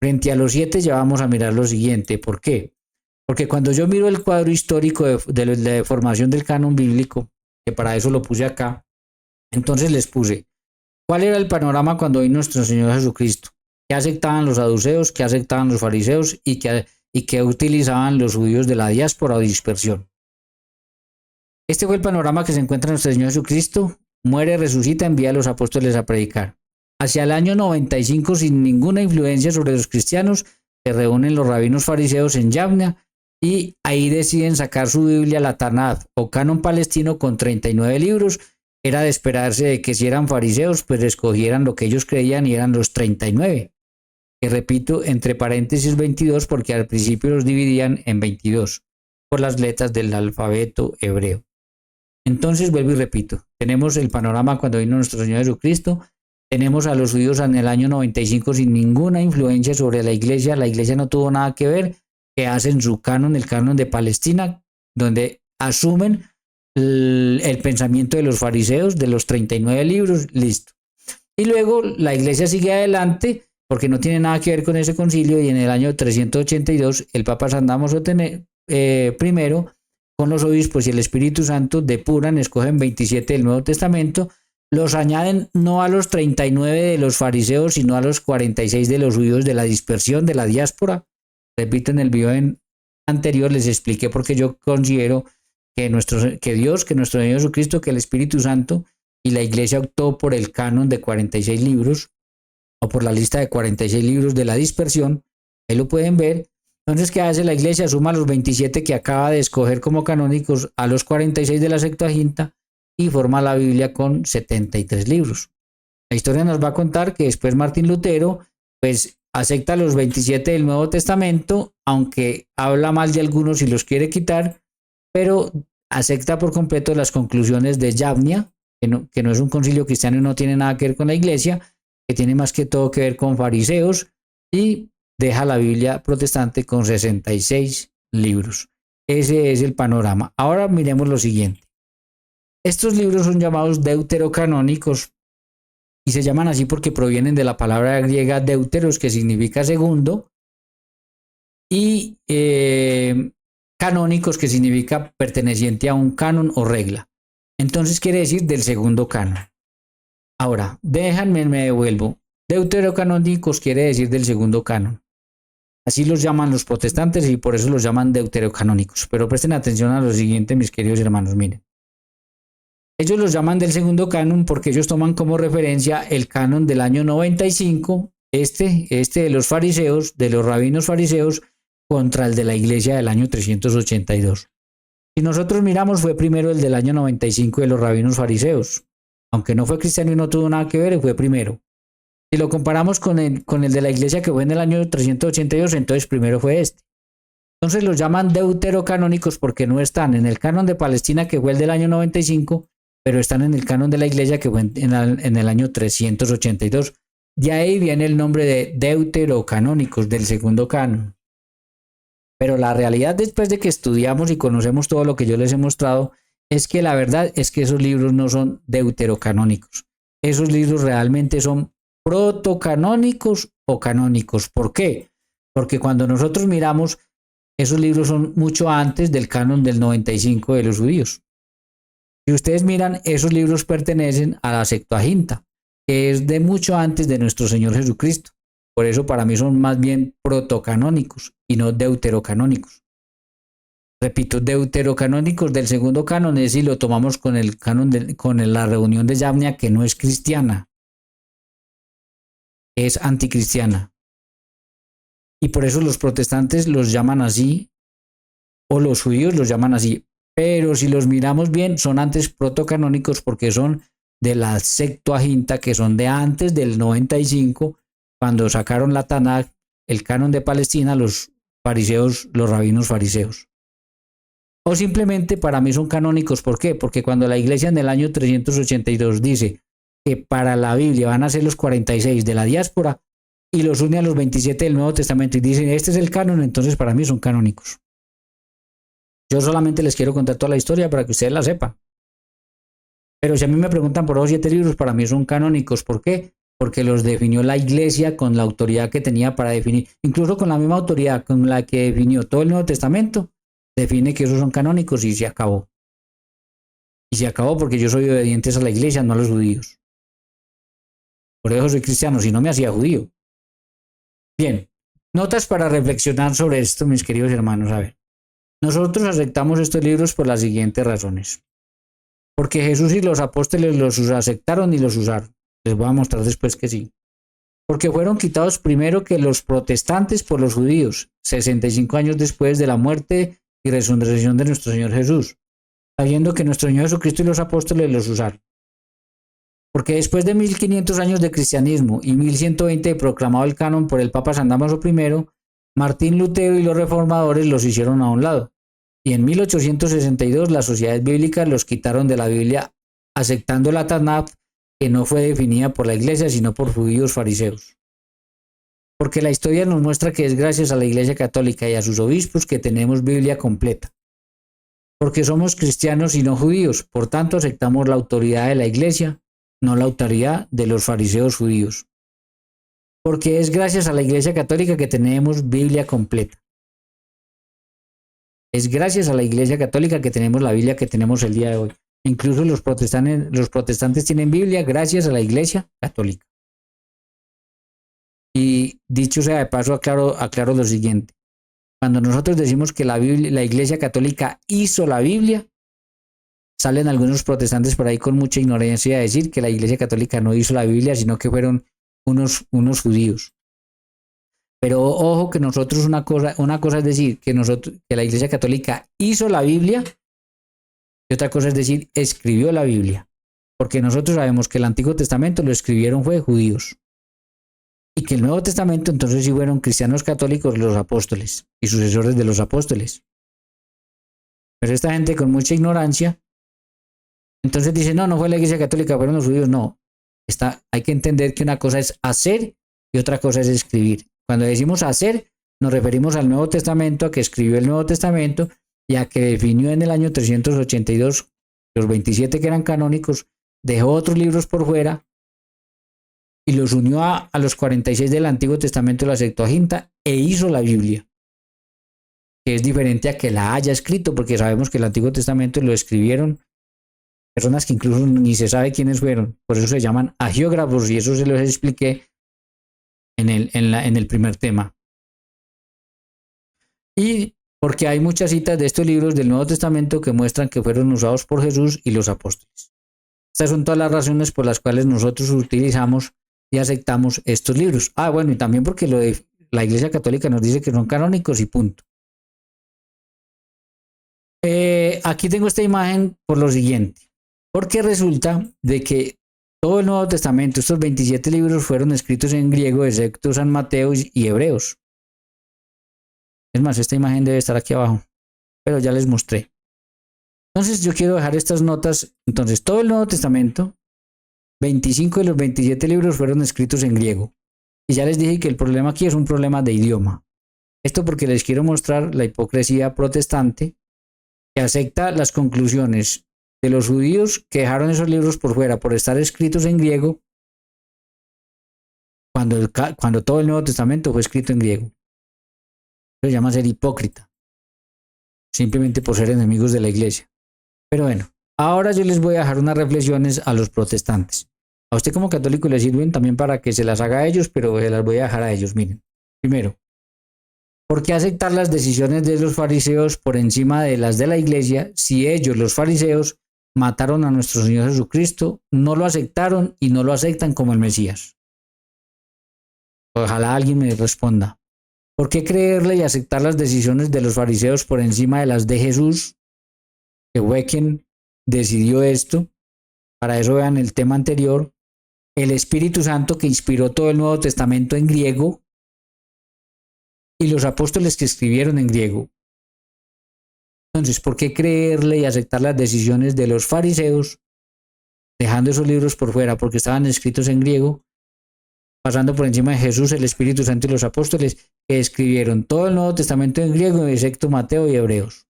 Frente a los 7 ya vamos a mirar lo siguiente. ¿Por qué? Porque cuando yo miro el cuadro histórico de la formación del canon bíblico, que para eso lo puse acá, entonces les puse cuál era el panorama cuando vino nuestro Señor Jesucristo, qué aceptaban los saduceos, qué aceptaban los fariseos y qué utilizaban los judíos de la diáspora o dispersión. Este fue el panorama que se encuentra en nuestro Señor Jesucristo: muere, resucita, envía a los apóstoles a predicar. Hacia el año 95, sin ninguna influencia sobre los cristianos, se reúnen los rabinos fariseos en Yavnia y ahí deciden sacar su Biblia, la Tanaj o canon palestino, con 39 libros. Era de esperarse de que si eran fariseos, pues escogieran lo que ellos creían y eran los 39. Que repito, entre paréntesis 22, porque al principio los dividían en 22 por las letras del alfabeto hebreo. Entonces vuelvo y repito, tenemos el panorama cuando vino nuestro Señor Jesucristo. Tenemos a los judíos en el año 95 sin ninguna influencia sobre la iglesia no tuvo nada que ver, que hacen su canon, el canon de Palestina, donde asumen el pensamiento de los fariseos, de los 39 libros, listo. Y luego la iglesia sigue adelante porque no tiene nada que ver con ese concilio, y en el año 382 el Papa San Dámaso I, con los obispos y el Espíritu Santo, depuran, escogen 27 del Nuevo Testamento, los añaden no a los 39 de los fariseos, sino a los 46 de los judíos de la dispersión, de la diáspora. Repito, en el video anterior les expliqué por qué yo considero que Dios, que nuestro Señor Jesucristo, que el Espíritu Santo y la Iglesia optó por el canon de 46 libros, o por la lista de 46 libros de la dispersión. Ahí lo pueden ver. Entonces, ¿qué hace la Iglesia? Suma los 27 que acaba de escoger como canónicos a los 46 de la Septuaginta y forma la Biblia con 73 libros. La historia nos va a contar que después Martín Lutero pues acepta los 27 del Nuevo Testamento, aunque habla mal de algunos y los quiere quitar, pero acepta por completo las conclusiones de Yavnia, que no es un concilio cristiano y no tiene nada que ver con la Iglesia, que tiene más que todo que ver con fariseos, y deja la Biblia protestante con 66 libros. Ese es el panorama. Ahora miremos lo siguiente. Estos libros son llamados deuterocanónicos y se llaman así porque provienen de la palabra griega deuteros, que significa segundo, y canónicos, que significa perteneciente a un canon o regla. Entonces quiere decir del segundo canon. Ahora, déjenme, me devuelvo. Deuterocanónicos quiere decir del segundo canon. Así los llaman los protestantes y por eso los llaman deuterocanónicos. Pero presten atención a lo siguiente, mis queridos hermanos, miren. Ellos los llaman del segundo canon porque ellos toman como referencia el canon del año 95, este de los fariseos, de los rabinos fariseos, contra el de la iglesia del año 382. Si nosotros miramos, fue primero el del año 95 de los rabinos fariseos. Aunque no fue cristiano y no tuvo nada que ver, fue primero. Si lo comparamos con el de la iglesia que fue en el año 382, entonces primero fue este. Entonces los llaman deuterocanónicos porque no están en el canon de Palestina, que fue el del año 95, pero están en el canon de la iglesia que fue en el año 382. De ahí viene el nombre de deuterocanónicos, del segundo canon. Pero la realidad, después de que estudiamos y conocemos todo lo que yo les he mostrado, es que la verdad es que esos libros no son deuterocanónicos. Esos libros realmente son protocanónicos o canónicos. ¿Por qué? Porque cuando nosotros miramos, esos libros son mucho antes del canon del 95 de los judíos. Si ustedes miran, esos libros pertenecen a la Septuaginta, que es de mucho antes de nuestro Señor Jesucristo. Por eso para mí son más bien protocanónicos y no deuterocanónicos. Repito, deuterocanónicos del segundo canon es si lo tomamos con el canon con la reunión de Yavnia, que no es cristiana, es anticristiana. Y por eso los protestantes los llaman así, o los judíos los llaman así. Pero si los miramos bien, son antes protocanónicos porque son de la Septuaginta, que son de antes del 95, cuando sacaron la Tanaj, el canon de Palestina, los fariseos, los rabinos fariseos. O simplemente para mí son canónicos. ¿Por qué? Porque cuando la iglesia en el año 382 dice que para la Biblia van a ser los 46 de la diáspora y los une a los 27 del Nuevo Testamento y dicen este es el canon, entonces para mí son canónicos. Yo solamente les quiero contar toda la historia para que ustedes la sepan. Pero si a mí me preguntan por esos 7 libros, para mí son canónicos. ¿Por qué? Porque los definió la iglesia con la autoridad que tenía para definir, incluso con la misma autoridad con la que definió todo el Nuevo Testamento. Define que esos son canónicos y se acabó. Y se acabó porque yo soy obediente a la iglesia, no a los judíos. Por eso soy cristiano, si no me hacía judío. Bien, notas para reflexionar sobre esto, mis queridos hermanos. A ver, nosotros aceptamos estos libros por las siguientes razones. Porque Jesús y los apóstoles los aceptaron y los usaron. Les voy a mostrar después que sí. Porque fueron quitados primero que los protestantes por los judíos, 65 años después de la muerte y resurrección de nuestro Señor Jesús, sabiendo que nuestro Señor Jesucristo y los apóstoles los usaron. Porque después de 1500 años de cristianismo y 1120 de proclamado el canon por el Papa San Damaso I, Martín Lutero y los reformadores los hicieron a un lado. Y en 1862 las sociedades bíblicas los quitaron de la Biblia, aceptando la Tanaj, que no fue definida por la iglesia sino por judíos fariseos. Porque la historia nos muestra que es gracias a la Iglesia Católica y a sus obispos que tenemos Biblia completa. Porque somos cristianos y no judíos, por tanto aceptamos la autoridad de la Iglesia, no la autoridad de los fariseos judíos. Porque es gracias a la Iglesia Católica que tenemos Biblia completa. Es gracias a la Iglesia Católica que tenemos la Biblia que tenemos el día de hoy. Incluso los protestantes tienen Biblia gracias a la Iglesia Católica. Y dicho sea de paso, aclaro lo siguiente. Cuando nosotros decimos que la Iglesia Católica hizo la Biblia, salen algunos protestantes por ahí con mucha ignorancia a decir que la Iglesia Católica no hizo la Biblia, sino que fueron unos judíos. Pero ojo que nosotros una cosa es decir que la Iglesia Católica hizo la Biblia y otra cosa es decir escribió la Biblia. Porque nosotros sabemos que el Antiguo Testamento lo escribieron fue judíos. Y que el Nuevo Testamento entonces sí fueron cristianos católicos los apóstoles y sucesores de los apóstoles. Pero esta gente con mucha ignorancia, entonces dice, no fue la Iglesia Católica, fueron los judíos. No, hay que entender que una cosa es hacer y otra cosa es escribir. Cuando decimos hacer, nos referimos al Nuevo Testamento, a que escribió el Nuevo Testamento y a que definió en el año 382 los 27 que eran canónicos, dejó otros libros por fuera y los unió a los 46 del Antiguo Testamento de la Septuaginta e hizo la Biblia. que es diferente a que la haya escrito, porque sabemos que el Antiguo Testamento lo escribieron personas que incluso ni se sabe quiénes fueron, por eso se llaman agiógrafos, y eso se los expliqué en el primer tema. Y porque hay muchas citas de estos libros del Nuevo Testamento que muestran que fueron usados por Jesús y los apóstoles. Estas son todas las razones por las cuales nosotros utilizamos y aceptamos estos libros. Bueno, y también porque la Iglesia Católica nos dice que son canónicos y punto. Aquí tengo esta imagen por lo siguiente, porque resulta de que todo el Nuevo Testamento, estos 27 libros fueron escritos en griego, excepto San Mateo y Hebreos. Es más, esta imagen debe estar aquí abajo, pero ya les mostré. Entonces yo quiero dejar estas notas. Entonces todo el Nuevo Testamento, 25 de los 27 libros fueron escritos en griego. Y ya les dije que el problema aquí es un problema de idioma. Esto porque les quiero mostrar la hipocresía protestante que acepta las conclusiones de los judíos que dejaron esos libros por fuera por estar escritos en griego cuando todo el Nuevo Testamento fue escrito en griego. Se llama ser hipócrita, simplemente por ser enemigos de la iglesia. Pero bueno, ahora yo les voy a dejar unas reflexiones a los protestantes. A usted como católico le sirven también para que se las haga a ellos, pero se las voy a dejar a ellos. Miren, primero, ¿por qué aceptar las decisiones de los fariseos por encima de las de la iglesia si ellos, los fariseos, mataron a nuestro Señor Jesucristo, no lo aceptaron y no lo aceptan como el Mesías? Ojalá alguien me responda. ¿Por qué creerle y aceptar las decisiones de los fariseos por encima de las de Jesús, que fue quien decidió esto? Para eso vean el tema anterior, el Espíritu Santo que inspiró todo el Nuevo Testamento en griego y los apóstoles que escribieron en griego. Entonces, ¿por qué creerle y aceptar las decisiones de los fariseos, dejando esos libros por fuera porque estaban escritos en griego, pasando por encima de Jesús, el Espíritu Santo y los apóstoles que escribieron todo el Nuevo Testamento en griego, excepto Mateo y Hebreos?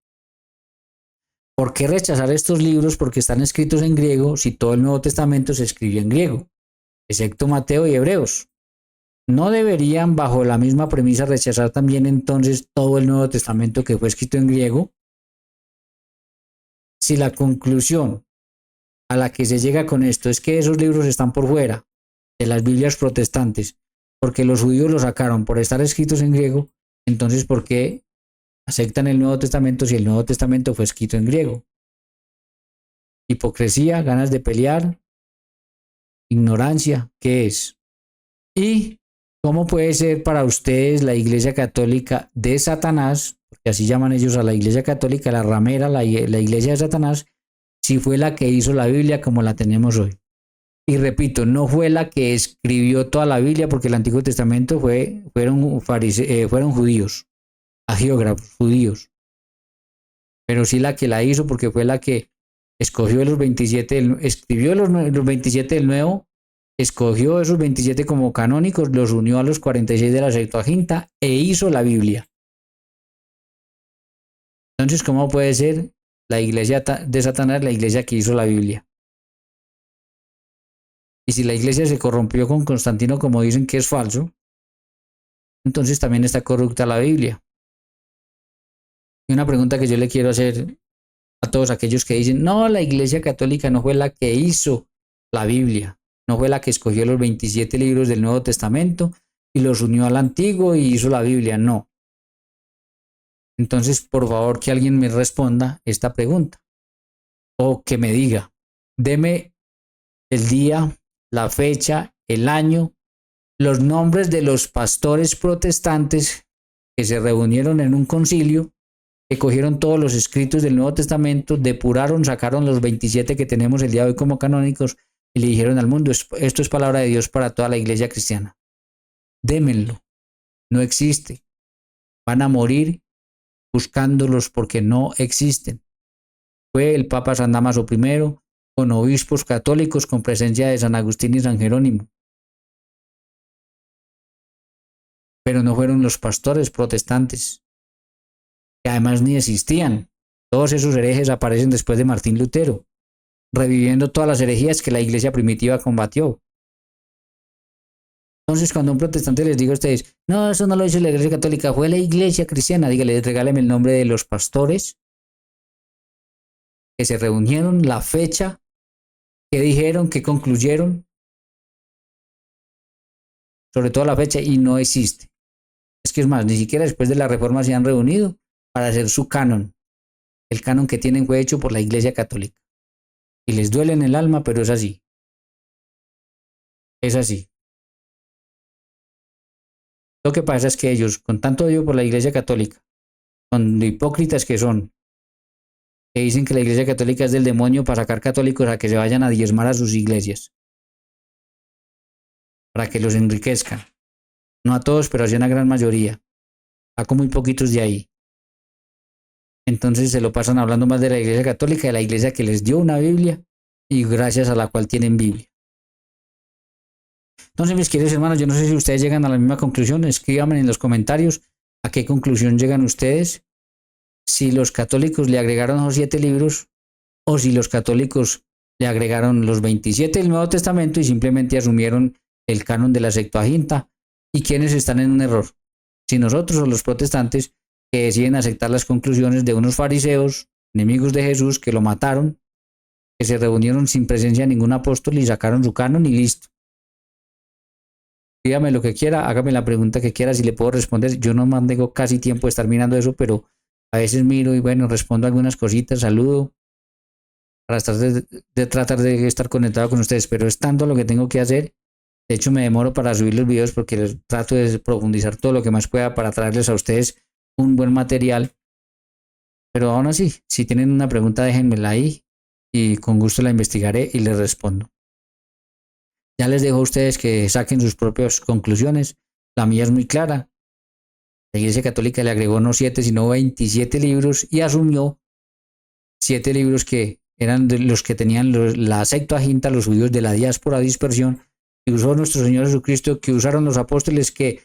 ¿Por qué rechazar estos libros porque están escritos en griego si todo el Nuevo Testamento se escribió en griego, excepto Mateo y Hebreos? ¿No deberían, bajo la misma premisa, rechazar también entonces todo el Nuevo Testamento que fue escrito en griego? Si la conclusión a la que se llega con esto es que esos libros están por fuera de las Biblias protestantes, porque los judíos los sacaron por estar escritos en griego, entonces ¿por qué aceptan el Nuevo Testamento si el Nuevo Testamento fue escrito en griego? Hipocresía, ganas de pelear, ignorancia, ¿qué es? ¿Y cómo puede ser para ustedes la Iglesia Católica de Satanás, porque así llaman ellos a la Iglesia Católica, la ramera, la Iglesia de Satanás, si fue la que hizo la Biblia como la tenemos hoy? Y repito, no fue la que escribió toda la Biblia, porque el Antiguo Testamento fueron judíos, agiógrafos, judíos. Pero sí la que la hizo, porque fue la que escogió los 27, escribió los 27 del Nuevo, escogió esos 27 como canónicos, los unió a los 46 de la Septuaginta e hizo la Biblia. Entonces, ¿cómo puede ser la iglesia de Satanás la iglesia que hizo la Biblia? Y si la iglesia se corrompió con Constantino, como dicen que es falso, entonces también está corrupta la Biblia. Y una pregunta que yo le quiero hacer a todos aquellos que dicen, no, la Iglesia Católica no fue la que hizo la Biblia, no fue la que escogió los 27 libros del Nuevo Testamento y los unió al Antiguo y hizo la Biblia, no. Entonces, por favor, que alguien me responda esta pregunta o que me diga, deme el día, la fecha, el año, los nombres de los pastores protestantes que se reunieron en un concilio, que cogieron todos los escritos del Nuevo Testamento, depuraron, sacaron los 27 que tenemos el día de hoy como canónicos y le dijeron al mundo, esto es palabra de Dios para toda la iglesia cristiana. Démenlo, no existe. Van a morir buscándolos porque no existen. Fue el Papa San Dámaso I con obispos católicos con presencia de San Agustín y San Jerónimo. Pero no fueron los pastores protestantes, que además ni existían. Todos esos herejes aparecen después de Martín Lutero, reviviendo todas las herejías que la iglesia primitiva combatió. Entonces, cuando un protestante les diga a ustedes, no, eso no lo hizo la Iglesia Católica, fue la Iglesia Cristiana, dígale, regáleme el nombre de los pastores que se reunieron, la fecha, qué dijeron, qué concluyeron, sobre todo la fecha, y no existe. Es que es más, ni siquiera después de la reforma se han reunido para hacer su canon. El canon que tienen fue hecho por la Iglesia Católica. Y les duele en el alma, pero es así. Es así. Lo que pasa es que ellos, con tanto odio por la Iglesia Católica, con lo hipócritas que son, que dicen que la Iglesia Católica es del demonio para sacar católicos a que se vayan a diezmar a sus iglesias, para que los enriquezcan. No a todos, pero a una gran mayoría. Saco muy poquitos de ahí. Entonces se lo pasan hablando más de la Iglesia Católica, de la Iglesia que les dio una Biblia y gracias a la cual tienen Biblia. Entonces, mis queridos hermanos, yo no sé si ustedes llegan a la misma conclusión. Escríbanme en los comentarios a qué conclusión llegan ustedes. Si los católicos le agregaron los 7 libros o si los católicos le agregaron los 27 del Nuevo Testamento y simplemente asumieron el canon de la Septuaginta. ¿Y quiénes están en un error? Si nosotros o los protestantes que deciden aceptar las conclusiones de unos fariseos, enemigos de Jesús, que lo mataron, que se reunieron sin presencia de ningún apóstol y sacaron su canon y listo. Dígame lo que quiera, hágame la pregunta que quiera, si le puedo responder. Yo no mantengo casi tiempo de estar mirando eso, pero a veces miro y bueno, respondo algunas cositas, saludo, para tratar de estar conectado con ustedes, pero es tanto lo que tengo que hacer. De hecho, me demoro para subir los videos porque les trato de profundizar todo lo que más pueda para traerles a ustedes un buen material. Pero aún así, si tienen una pregunta, déjenmela ahí y con gusto la investigaré y les respondo. Ya les dejo a ustedes que saquen sus propias conclusiones. La mía es muy clara. La Iglesia Católica le agregó no 7, sino 27 libros y asumió 7 libros que eran de los que tenían la Septuaginta, los judíos de la diáspora, dispersión, que usó nuestro Señor Jesucristo, que usaron los apóstoles, que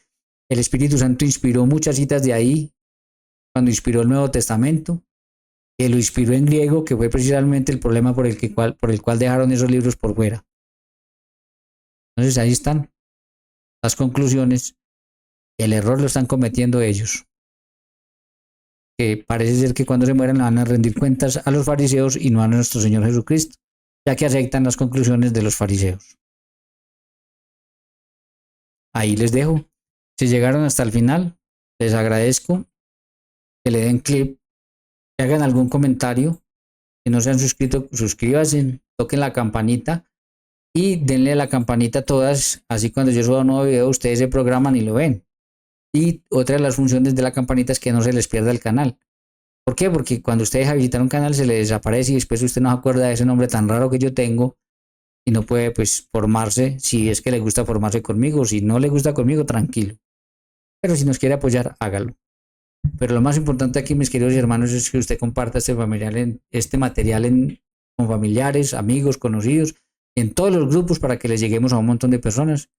el Espíritu Santo inspiró muchas citas de ahí cuando inspiró el Nuevo Testamento, que lo inspiró en griego, que fue precisamente el problema por el cual dejaron esos libros por fuera. Entonces ahí están las conclusiones. El error lo están cometiendo ellos, que parece ser que cuando se mueran le van a rendir cuentas a los fariseos y no a nuestro Señor Jesucristo, ya que aceptan las conclusiones de los fariseos. Ahí les dejo. Si llegaron hasta el final, les agradezco que le den clip, que hagan algún comentario. Si no se han suscrito, suscríbanse, toquen la campanita y denle a la campanita a todas, así cuando yo suba un nuevo video ustedes se programan y lo ven. Y otra de las funciones de la campanita es que no se les pierda el canal. ¿Por qué? Porque cuando usted deja visitar un canal se le desaparece y después usted no se acuerda de ese nombre tan raro que yo tengo y no puede pues formarse, si es que le gusta formarse conmigo, si no le gusta conmigo, tranquilo. Pero si nos quiere apoyar, hágalo. Pero lo más importante aquí, mis queridos hermanos, es que usted comparta este material con familiares, amigos, conocidos, en todos los grupos para que les lleguemos a un montón de personas.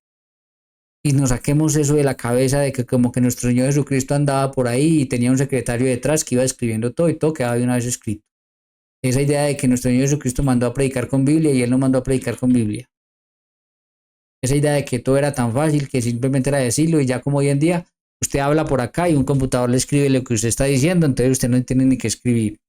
Y nos saquemos eso de la cabeza de que como que nuestro Señor Jesucristo andaba por ahí y tenía un secretario detrás que iba escribiendo todo y todo quedaba de una vez escrito. Esa idea de que nuestro Señor Jesucristo mandó a predicar con Biblia y Él no mandó a predicar con Biblia. Esa idea de que todo era tan fácil que simplemente era decirlo y ya como hoy en día usted habla por acá y un computador le escribe lo que usted está diciendo, entonces usted no tiene ni que escribir.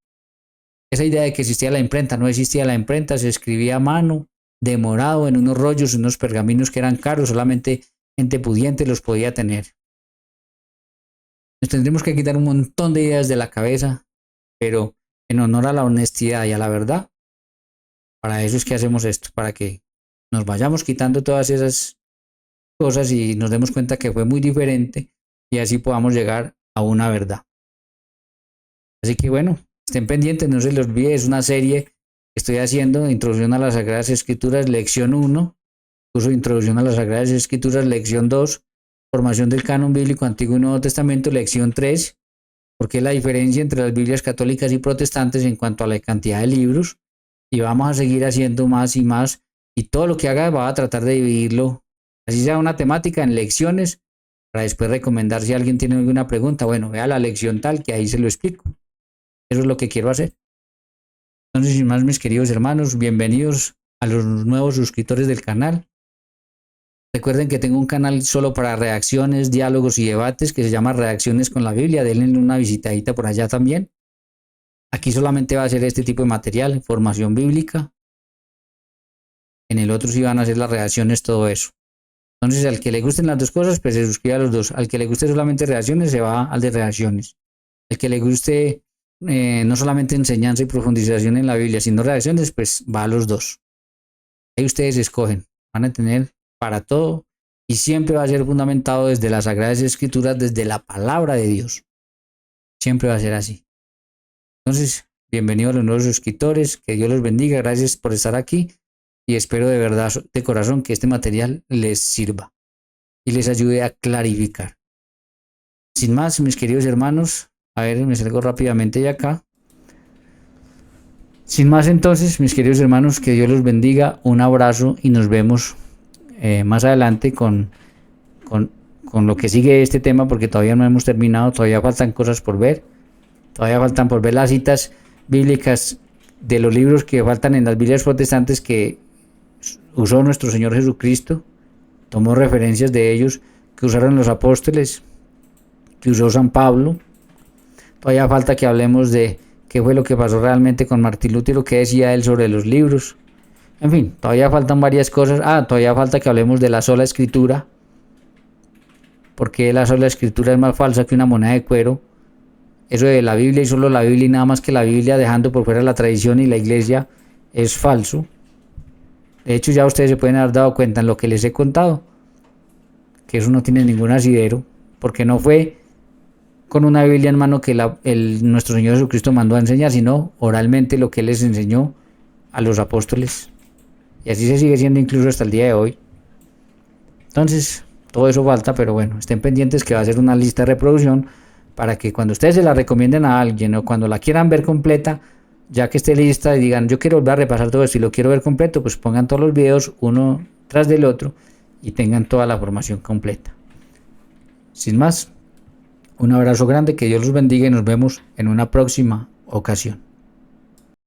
Esa idea de que existía la imprenta, no existía la imprenta, se escribía a mano, demorado, en unos rollos, unos pergaminos que eran caros, solamente gente pudiente los podía tener. Nos tendremos que quitar un montón de ideas de la cabeza, pero en honor a la honestidad y a la verdad, para eso es que hacemos esto, para que nos vayamos quitando todas esas cosas y nos demos cuenta que fue muy diferente y así podamos llegar a una verdad. Así que bueno, estén pendientes, no se les olvide, es una serie que estoy haciendo, Introducción a las Sagradas Escrituras, lección 1, curso de Introducción a las Sagradas Escrituras, lección 2, formación del canon bíblico Antiguo y Nuevo Testamento, lección 3, porque es la diferencia entre las Biblias católicas y protestantes en cuanto a la cantidad de libros, y vamos a seguir haciendo más y más, y todo lo que haga va a tratar de dividirlo, así sea una temática, en lecciones, para después recomendar si alguien tiene alguna pregunta, bueno, vea la lección tal, que ahí se lo explico. Eso es lo que quiero hacer. Entonces, sin más, mis queridos hermanos, bienvenidos a los nuevos suscriptores del canal. Recuerden que tengo un canal solo para reacciones, diálogos y debates que se llama Reacciones con la Biblia. Denle una visitadita por allá también. Aquí solamente va a ser este tipo de material, formación bíblica. En el otro sí van a ser las reacciones, todo eso. Entonces, al que le gusten las dos cosas, pues se suscribe a los dos. Al que le guste solamente reacciones, se va al de reacciones. Al que le guste no solamente enseñanza y profundización en la Biblia, sino reacciones, pues va a los dos. Ahí ustedes escogen. Van a tener para todo y siempre va a ser fundamentado desde las Sagradas Escrituras, desde la palabra de Dios. Siempre va a ser así. Entonces, bienvenidos a los nuevos suscriptores, que Dios los bendiga, gracias por estar aquí y espero de verdad, de corazón, que este material les sirva y les ayude a clarificar. Sin más, mis queridos hermanos, a ver, me salgo rápidamente de acá. Sin más entonces, mis queridos hermanos, que Dios los bendiga, un abrazo y nos vemos más adelante con lo que sigue este tema, porque todavía no hemos terminado, todavía faltan cosas por ver, todavía faltan por ver las citas bíblicas de los libros que faltan en las Biblias protestantes que usó nuestro Señor Jesucristo, tomó referencias de ellos que usaron los apóstoles, que usó San Pablo. Todavía falta que hablemos de qué fue lo que pasó realmente con Martín Lutero, qué decía él sobre los libros. En fin, todavía faltan varias cosas. Todavía falta que hablemos de la sola escritura, porque la sola escritura es más falsa que una moneda de cuero. Eso de la Biblia y solo la Biblia y nada más que la Biblia, dejando por fuera la tradición y la iglesia, es falso. De hecho, ya ustedes se pueden haber dado cuenta en lo que les he contado, que eso no tiene ningún asidero, porque no fue con una Biblia en mano que nuestro Señor Jesucristo mandó a enseñar, sino oralmente lo que Él les enseñó a los apóstoles. Y así se sigue siendo incluso hasta el día de hoy. Entonces, todo eso falta, pero bueno, estén pendientes que va a ser una lista de reproducción para que cuando ustedes se la recomienden a alguien o cuando la quieran ver completa, ya que esté lista y digan, yo quiero volver a repasar todo esto y lo quiero ver completo, pues pongan todos los videos uno tras del otro y tengan toda la formación completa. Sin más, un abrazo grande, que Dios los bendiga y nos vemos en una próxima ocasión.